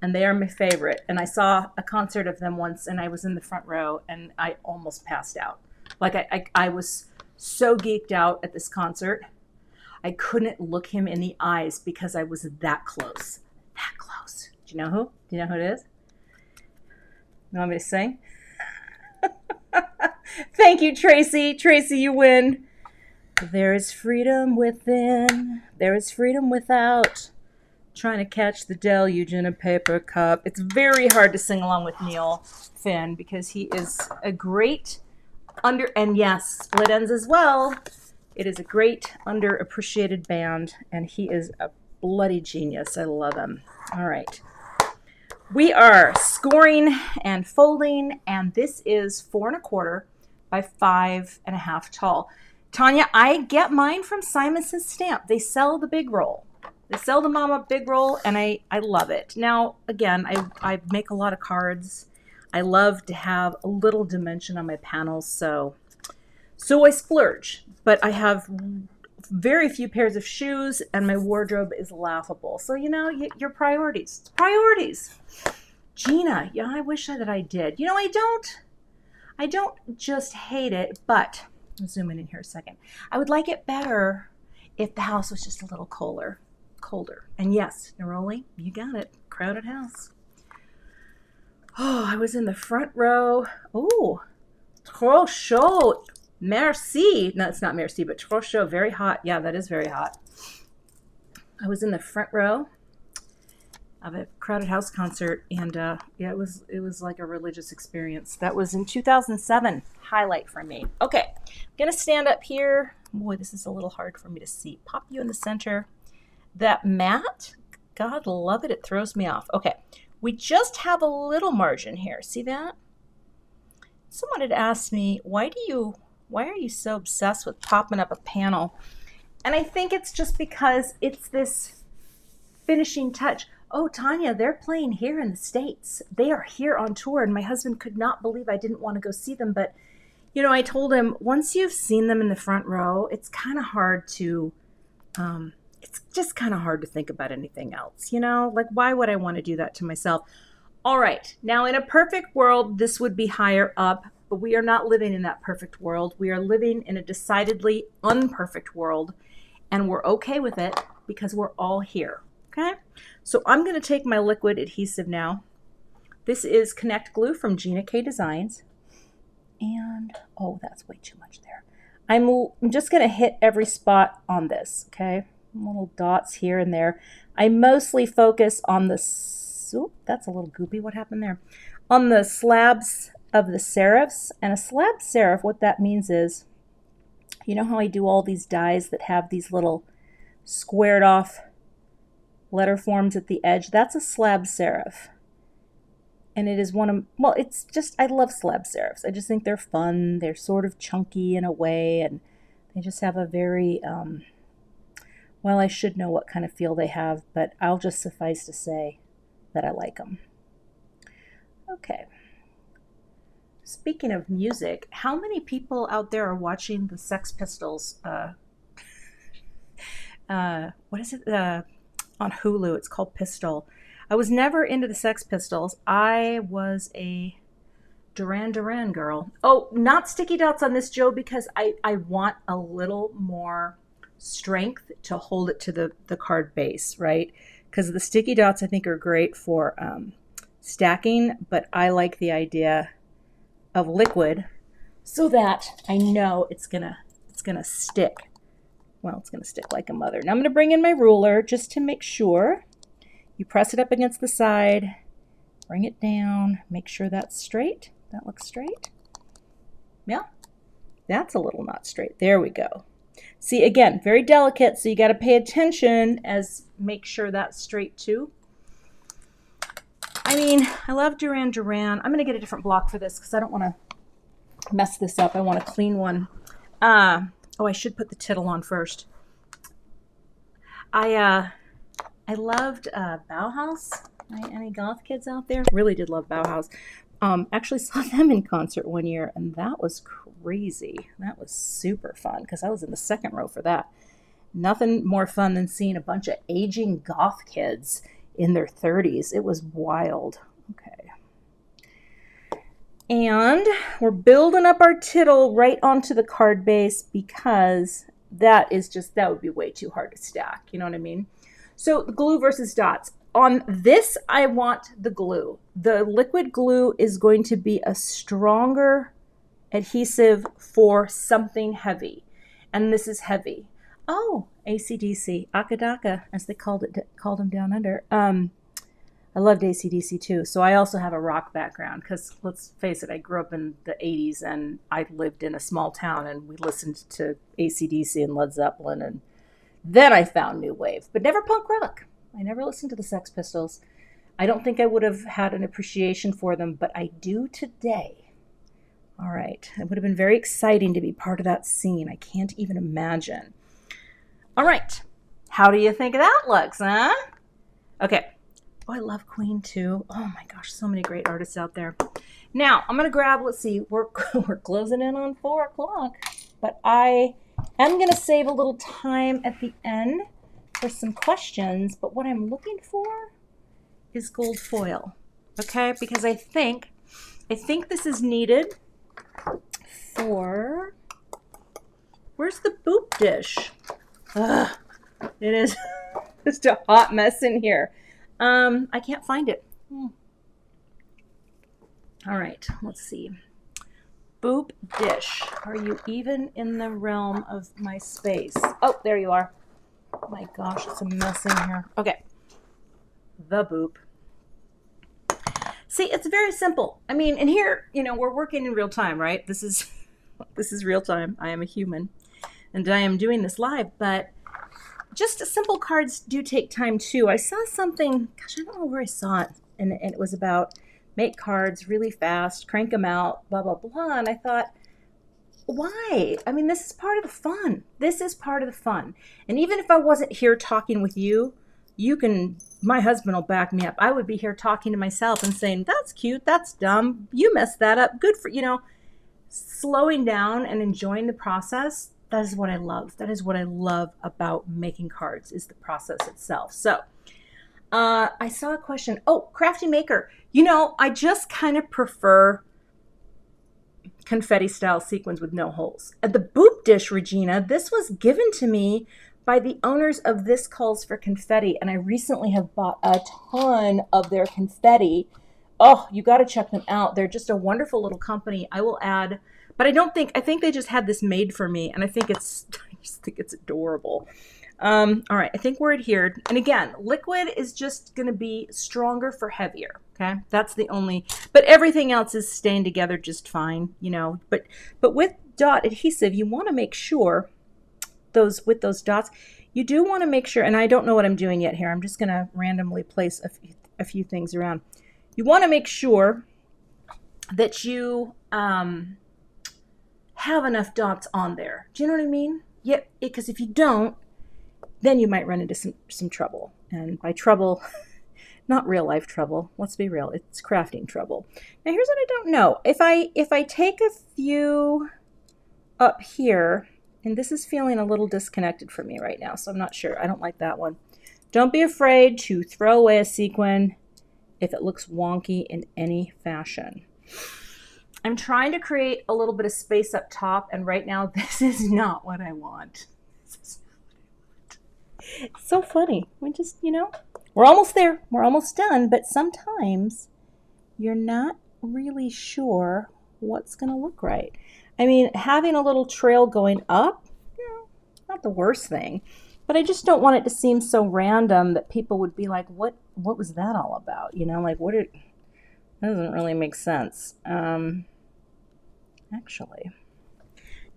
And they are my favorite. And I saw a concert of them once, and I was in the front row, and I almost passed out. Like I was so geeked out at this concert, I couldn't look him in the eyes because I was that close. That close. Do you know who? Do you know who it is? You want me to sing? Thank you, Tracy. Tracy, you win. There is freedom within. There is freedom without. Trying to catch the deluge in a paper cup. It's very hard to sing along with Neil Finn because he is a great and yes, Split Ends as well. It is a great underappreciated band, and he is a bloody genius. I love him. All right. We are scoring and folding, and this is 4 1/4 by 5 1/2 tall. Tanya, I get mine from Simon's Stamp. They sell the big roll. They sell the Mama big roll, and I love it. Now, again, I make a lot of cards. I love to have a little dimension on my panels, so I splurge. But I have very few pairs of shoes, and my wardrobe is laughable. So, you know, your priorities. It's priorities. Gina, yeah, I wish that I did. You know, I don't just hate it, but I'll zoom in here a second. I would like it better if the house was just a little colder. And yes, Neroli, you got it. Crowded house. Oh, I was in the front row. Oh, trop chaud. Merci. No, it's not merci, but trop chaud. Very hot. Yeah, that is very hot. I was in the front row of a Crowded House concert, and yeah, it was like a religious experience. That was in 2007. Highlight for me. Okay, I'm gonna stand up here. Boy, this is a little hard for me to see. Pop you in the center. That mat, God love it. It throws me off. Okay, we just have a little margin here. See that? Someone had asked me, why are you so obsessed with popping up a panel? And I think it's just because it's this finishing touch. Oh, Tanya, they're playing here in the States. They are here on tour, and my husband could not believe I didn't want to go see them. But, you know, I told him, once you've seen them in the front row, it's kind of hard to, it's just kind of hard to think about anything else, you know? Like, why would I want to do that to myself? All right, now in a perfect world, this would be higher up, but we are not living in that perfect world. We are living in a decidedly unperfect world, and we're okay with it because we're all here. Okay, so I'm going to take my liquid adhesive now. This is Connect Glue from Gina K Designs. And, oh, that's way too much there. I'm just going to hit every spot on this, okay? Little dots here and there. I mostly focus on the, oh, that's a little goopy. What happened there? On the slabs of the serifs. And a slab serif, what that means is, you know how I do all these dies that have these little squared off letter forms at the edge? That's a slab serif. And it is one of, well, it's just, I love slab serifs. I just think they're fun. They're sort of chunky in a way, and they just have a very, well, I should know what kind of feel they have, but I'll just suffice to say that I like them. Okay. Speaking of music, how many people out there are watching the Sex Pistols? What is it? On Hulu, it's called Pistol. I was never into the Sex Pistols. I was a Duran Duran girl. Oh, not sticky dots on this, Joe, because I want a little more strength to hold it to the card base, right? Because the sticky dots I think are great for stacking, but I like the idea of liquid so that I know it's gonna stick. Well, it's gonna stick like a mother. Now I'm gonna bring in my ruler just to make sure. You press it up against the side, bring it down, make sure that's straight. That looks straight. Yeah, that's a little not straight. There we go. See, again, very delicate, so you got to pay attention as make sure that's straight too. I mean, I love Duran Duran. I'm going to get a different block for this because I don't want to mess this up. I want a clean one. Oh, I should put the tittle on first. I loved Bauhaus. Any goth kids out there? Really did love Bauhaus. Actually saw them in concert one year, and that was crazy. That was super fun because I was in the second row for that. Nothing more fun than seeing a bunch of aging goth kids in their 30s. It was wild. Okay. And we're building up our tittle right onto the card base because that would be way too hard to stack. You know what I mean? So the glue versus dots. On this, I want the glue. The liquid glue is going to be a stronger adhesive for something heavy. And this is heavy. Oh, AC/DC, Akadaka, as they called them down under. I loved AC/DC too. So I also have a rock background because let's face it, I grew up in the 80s and I lived in a small town and we listened to AC/DC and Led Zeppelin, and then I found New Wave, but never punk rock. I never listened to the Sex Pistols. I don't think I would have had an appreciation for them, but I do today. All right. It would have been very exciting to be part of that scene. I can't even imagine. All right. How do you think that looks, huh? Okay. Oh, I love Queen too. Oh my gosh, so many great artists out there. Now, I'm going to grab, let's see, we're closing in on 4 o'clock, but I am going to save a little time at the end for some questions, but what I'm looking for is gold foil, okay? Because I think this is needed for, where's the boop dish? Ugh, it is just a hot mess in here. I can't find it. All right, let's see. Boop dish, are you even in the realm of my space? Oh, there you are. Oh my gosh, it's a mess in here. Okay. The boop. See, it's very simple. I mean, and here, you know, we're working in real time, right? This is real time. I am a human and I am doing this live, but just simple cards do take time too. I saw something, gosh, I don't know where I saw it. And it was about make cards really fast, crank them out, blah, blah, blah. And I thought, why? I mean, this is part of the fun. This is part of the fun. And even if I wasn't here talking with you, my husband will back me up. I would be here talking to myself and saying, that's cute, that's dumb, you messed that up, good for, slowing down and enjoying the process. That is what I love. That is what I love about making cards, is the process itself. So I saw a question. Oh, Crafty Maker. I just kind of prefer confetti style sequins with no holes. At the boop dish, Regina, this was given to me by the owners of This Calls for Confetti, and I recently have bought a ton of their confetti. Oh, you got to check them out. They're just a wonderful little company. I will add, but I think they just had this made for me, and I just think it's adorable. All right, I think we're adhered. And again, liquid is just going to be stronger for heavier, okay? That's the only, but everything else is staying together just fine, But with dot adhesive, you want to make sure with those dots, you do want to make sure, and I don't know what I'm doing yet here. I'm just going to randomly place a few things around. You want to make sure that you have enough dots on there. Do you know what I mean? Yeah, because if you don't, then you might run into some trouble. And by trouble, not real life trouble. Let's be real. It's crafting trouble. Now here's what I don't know. If I take a few up here, and this is feeling a little disconnected for me right now, so I'm not sure. I don't like that one. Don't be afraid to throw away a sequin if it looks wonky in any fashion. I'm trying to create a little bit of space up top, and right now this is not what I want. This is not what It's so funny. We just, you know, we're almost there. We're almost done, but sometimes you're not really sure what's going to look right. I mean, having a little trail going up, not the worst thing, but I just don't want it to seem so random that people would be like, what was that all about? You know, like that doesn't really make sense. Actually,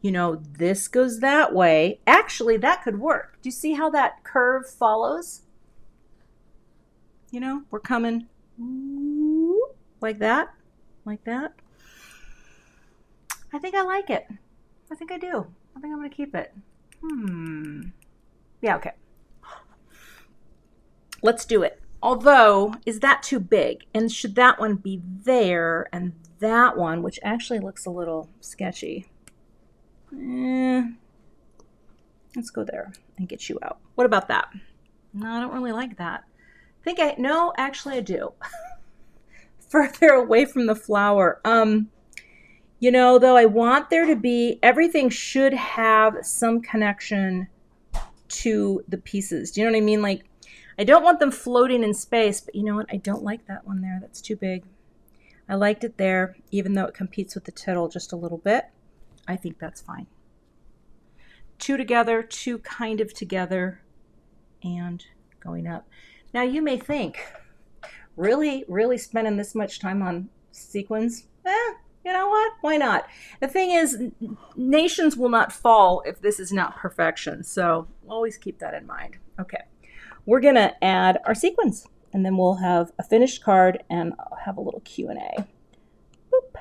you know, this goes that way. Actually, that could work. Do you see how that curve follows? You know, we're coming like that, like that. I think I like it. I think I do. I think I'm going to keep it. Yeah, okay. Let's do it. Although, is that too big? And should that one be there and that one, which actually looks a little sketchy. Let's go there and get you out. What about that? No, I don't really like that. No, actually I do. Further away from the flower. You know, though, I want there to be, everything should have some connection to the pieces. Do you know what I mean? Like, I don't want them floating in space, but you know what? I don't like that one there. That's too big. I liked it there, even though it competes with the tittle just a little bit. I think that's fine. Two together, two kind of together, and going up. Now you may think, really spending this much time on sequins? You know what? Why not? The thing is, nations will not fall if this is not perfection. So always keep that in mind. Okay. We're going to add our sequins, and then we'll have a finished card, and I'll have a little Q&A. Boop.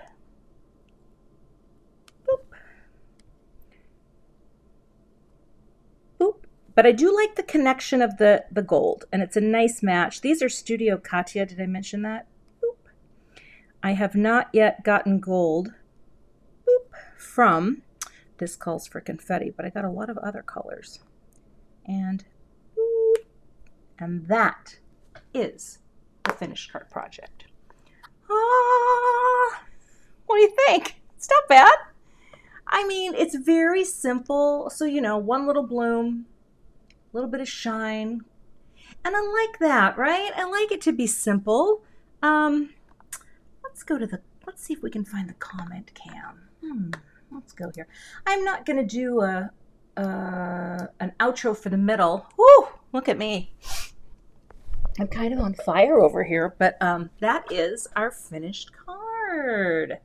Boop. Boop. But I do like the connection of the gold, and it's a nice match. These are Studio Katya. Did I mention that? I have not yet gotten gold from, this calls for confetti, but I got a lot of other colors. And that is the finished card project. What do you think? It's not bad. I mean, it's very simple. So, you know, one little bloom, a little bit of shine. And I like that, right? I like it to be simple. Let's see if we can find the comment cam. Let's go here. I'm not going to do an outro for the middle. Woo, look at me. I'm kind of on fire over here, but that is our finished card.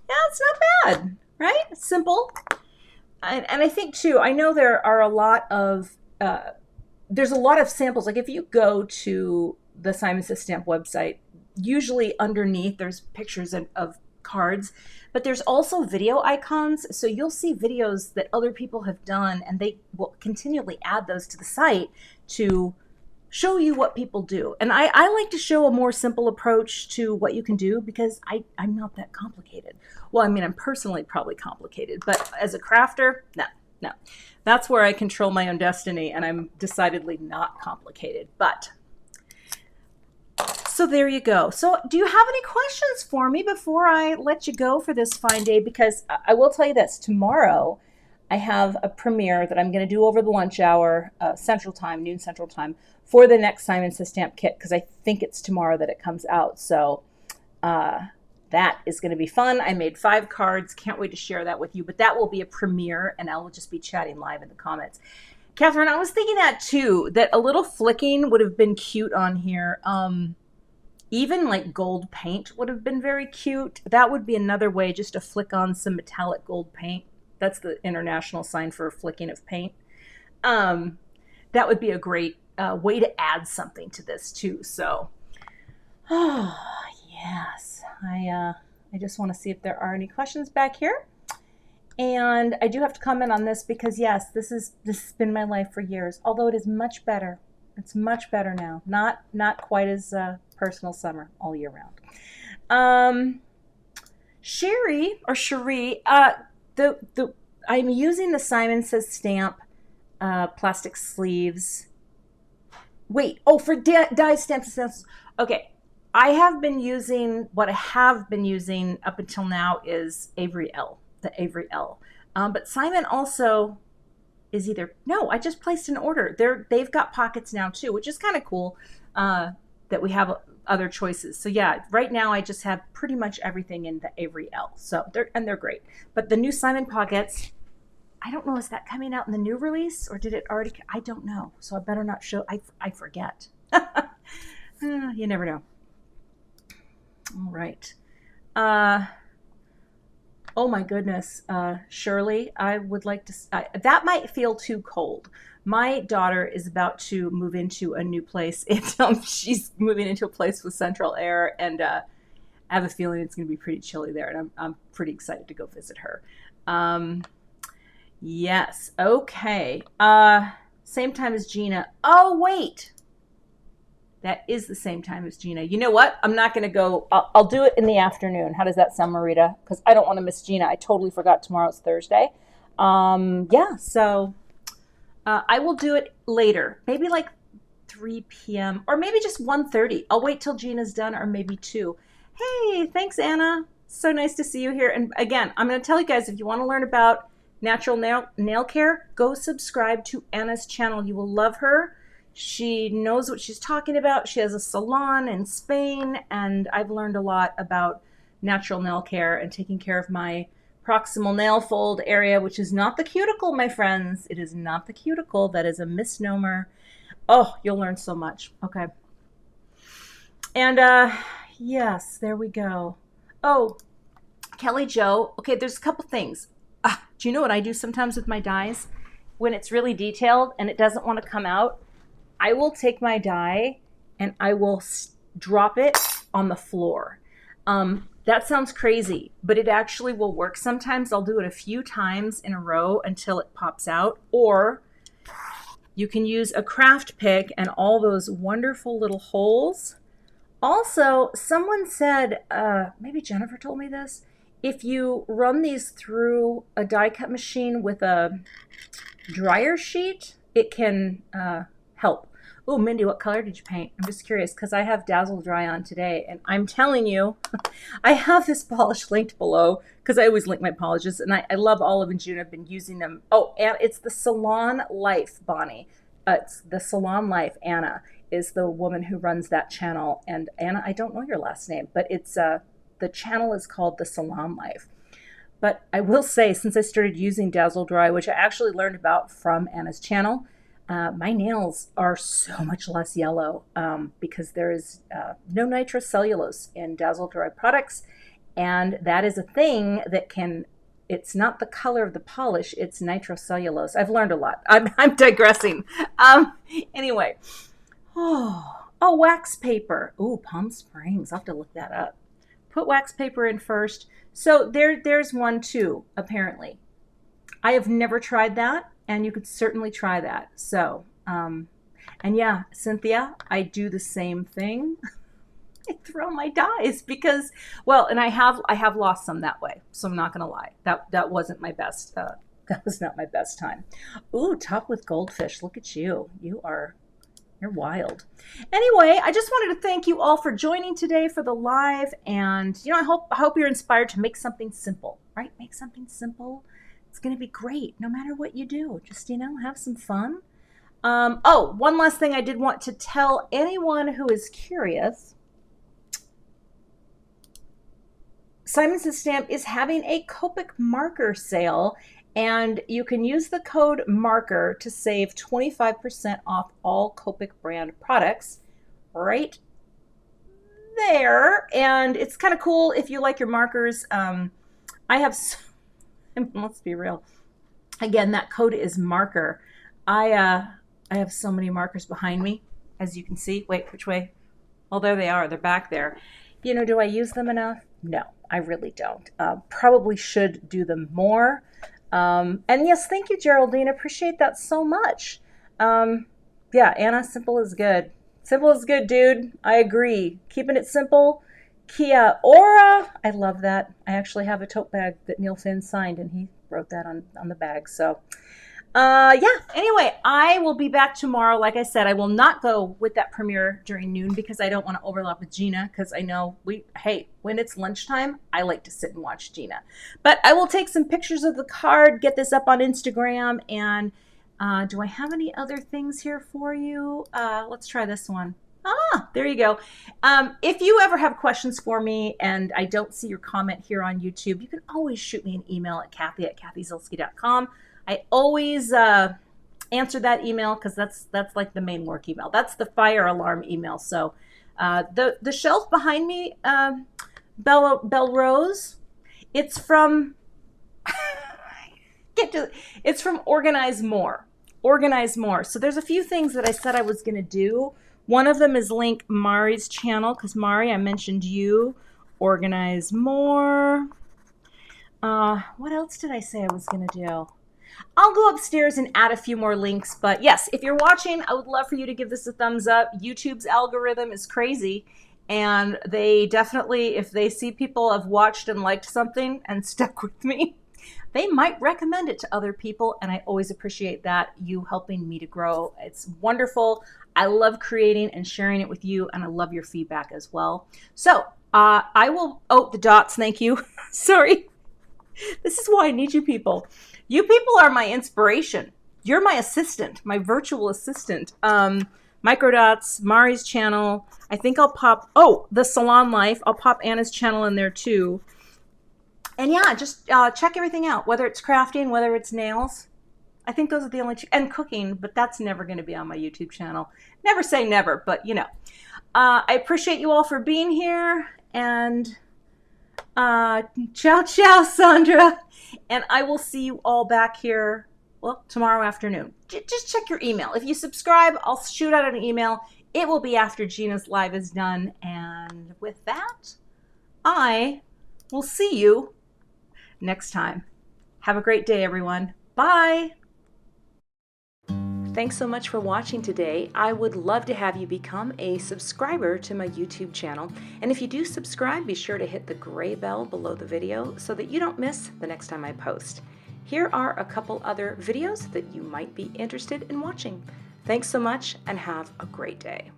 Yeah, it's not bad, right? It's simple. And I think too, I know there are a lot of, there's a lot of samples. Like if you go to the Simon Says Stamp website, usually underneath there's pictures of cards, but there's also video icons. So you'll see videos that other people have done, and they will continually add those to the site to show you what people do. And I like to show a more simple approach to what you can do because I'm not that complicated. Well, I mean, I'm personally probably complicated, but as a crafter, no. That's where I control my own destiny, and I'm decidedly not complicated. But so there you go. So do you have any questions for me before I let you go for this fine day? Because I will tell you this, tomorrow I have a premiere that I'm going to do over the lunch hour, Central Time, noon Central Time, for the next Simon Says Stamp kit, because I think it's tomorrow that it comes out. So that is going to be fun. I made 5 cards. Can't wait to share that with you. But that will be a premiere, and I will just be chatting live in the comments. Catherine, I was thinking that too, that a little flicking would have been cute on here. Even like gold paint would have been very cute. That would be another way just to flick on some metallic gold paint. That's the international sign for flicking of paint. That would be a great way to add something to this too. So, yes, I just want to see if there are any questions back here. And I do have to comment on this because yes, this has been my life for years. Although it is much better. It's much better now. Not quite as personal summer all year round. Cherie, I'm using the Simon Says Stamp plastic sleeves. Wait, for die stamps and stencils. Okay, what I have been using up until now is Avery L, the Avery L. But Simon also is either, no, I just placed an order. They've got pockets now too, which is kind of cool that we have other choices. So yeah, right now I just have pretty much everything in the Avery L. So they're great. But the new Simon pockets, I don't know, is that coming out in the new release or did it already? I don't know. So I better not show. I forget. You never know. All right. Oh my goodness, Shirley, I would like to, that might feel too cold. My daughter is about to move into a new place. She's moving into a place with central air, and I have a feeling it's going to be pretty chilly there, and I'm pretty excited to go visit her. Yes, okay. Same time as Gina. Oh, wait. That is the same time as Gina. You know what? I'm not going to go. I'll do it in the afternoon. How does that sound, Marita? Because I don't want to miss Gina. I totally forgot tomorrow's Thursday. Yeah, so I will do it later. Maybe like 3 p.m. or maybe just 1:30. I'll wait till Gina's done, or maybe 2. Hey, thanks, Anna. So nice to see you here. And again, I'm going to tell you guys, if you want to learn about natural nail care, go subscribe to Anna's channel. You will love her. She knows what she's talking about. She has a salon in Spain, and I've learned a lot about natural nail care and taking care of my proximal nail fold area, which is not the cuticle, my friends. It is not the cuticle. That is a misnomer. Oh, you'll learn so much. Okay. And yes, there we go. Oh, Kelly Jo. Okay, there's a couple things. Do you know what I do sometimes with my dies? When it's really detailed and it doesn't want to come out, I will take my die and I will drop it on the floor. That sounds crazy, but it actually will work. Sometimes I'll do it a few times in a row until it pops out, or you can use a craft pick and all those wonderful little holes. Also, someone said, maybe Jennifer told me this, if you run these through a die cut machine with a dryer sheet, it can help. Oh, Mindy, what color did you paint? I'm just curious because I have Dazzle Dry on today, and I'm telling you, I have this polish linked below because I always link my polishes, and I love Olive and June. I've been using them. Oh, and it's the Salon Life, Bonnie. It's the Salon Life. Anna is the woman who runs that channel, and Anna, I don't know your last name, but it's the channel is called the Salon Life. But I will say, since I started using Dazzle Dry, which I actually learned about from Anna's channel, my nails are so much less yellow because there is no nitrocellulose in Dazzle Dry products. And that is a thing that it's not the color of the polish, it's nitrocellulose. I've learned a lot. I'm digressing. Anyway. Oh, wax paper. Ooh, Palm Springs. I'll have to look that up. Put wax paper in first. So there's one too, apparently. I have never tried that. And you could certainly try that. So, and yeah, Cynthia, I do the same thing. I throw my dies because, well, and I have lost some that way. So I'm not going to lie. That wasn't my best. That was not my best time. Ooh, top with goldfish. Look at you. You're wild. Anyway, I just wanted to thank you all for joining today for the live. And, I hope you're inspired to make something simple, right? Make something simple. It's going to be great no matter what you do. Just, have some fun. Oh, one last thing I did want to tell anyone who is curious. Simon Says Stamp is having a Copic marker sale, and you can use the code MARKER to save 25% off all Copic brand products right there. And it's kind of cool if you like your markers. Let's be real. Again, that code is MARKER. I have so many markers behind me, as you can see. Wait, which way? Oh, there they are. They're back there. Do I use them enough? No, I really don't. Probably should do them more. And yes, thank you, Geraldine. Appreciate that so much. Yeah, Anna, simple is good. Simple is good, dude. I agree. Keeping it simple. Kia Ora. I love that. I actually have a tote bag that Neil Finn signed, and he wrote that on the bag. So, yeah. Anyway, I will be back tomorrow. Like I said, I will not go with that premiere during noon because I don't want to overlap with Gina, because I know when it's lunchtime, I like to sit and watch Gina. But I will take some pictures of the card, get this up on Instagram, and Do I have any other things here for you? Let's try this one. Ah, there you go. If you ever have questions for me and I don't see your comment here on YouTube, you can always shoot me an email at Cathy@CathyZilski.com. I always answer that email because that's like the main work email. That's the fire alarm email. So the shelf behind me, Belle Rose, it's from it's from Organize More. Organize More. So there's a few things that I said I was going to do. One of them is link Mari's channel, because Mari, I mentioned you. Organize More. What else did I say I was going to do? I'll go upstairs and add a few more links. But yes, if you're watching, I would love for you to give this a thumbs up. YouTube's algorithm is crazy. And they definitely, if they see people have watched and liked something and stuck with me, they might recommend it to other people. And I always appreciate that, you helping me to grow. It's wonderful. I love creating and sharing it with you, and I love your feedback as well. So I will, oh, the dots, thank you. Sorry. This is why I need you people. You people are my inspiration. You're my assistant, my virtual assistant. Microdots, Mari's channel. I think I'll pop, oh, the Salon Life. I'll pop Anna's channel in there too. And yeah, just check everything out, whether it's crafting, whether it's nails. I think those are the only two, and cooking, but that's never going to be on my YouTube channel. Never say never, but you know. I appreciate you all for being here, and ciao, ciao, Sandra. And I will see you all back here, well, tomorrow afternoon. Just check your email. If you subscribe, I'll shoot out an email. It will be after Gina's live is done. And with that, I will see you next time. Have a great day, everyone. Bye. Thanks so much for watching today. I would love to have you become a subscriber to my YouTube channel. And if you do subscribe, be sure to hit the gray bell below the video so that you don't miss the next time I post. Here are a couple other videos that you might be interested in watching. Thanks so much and have a great day.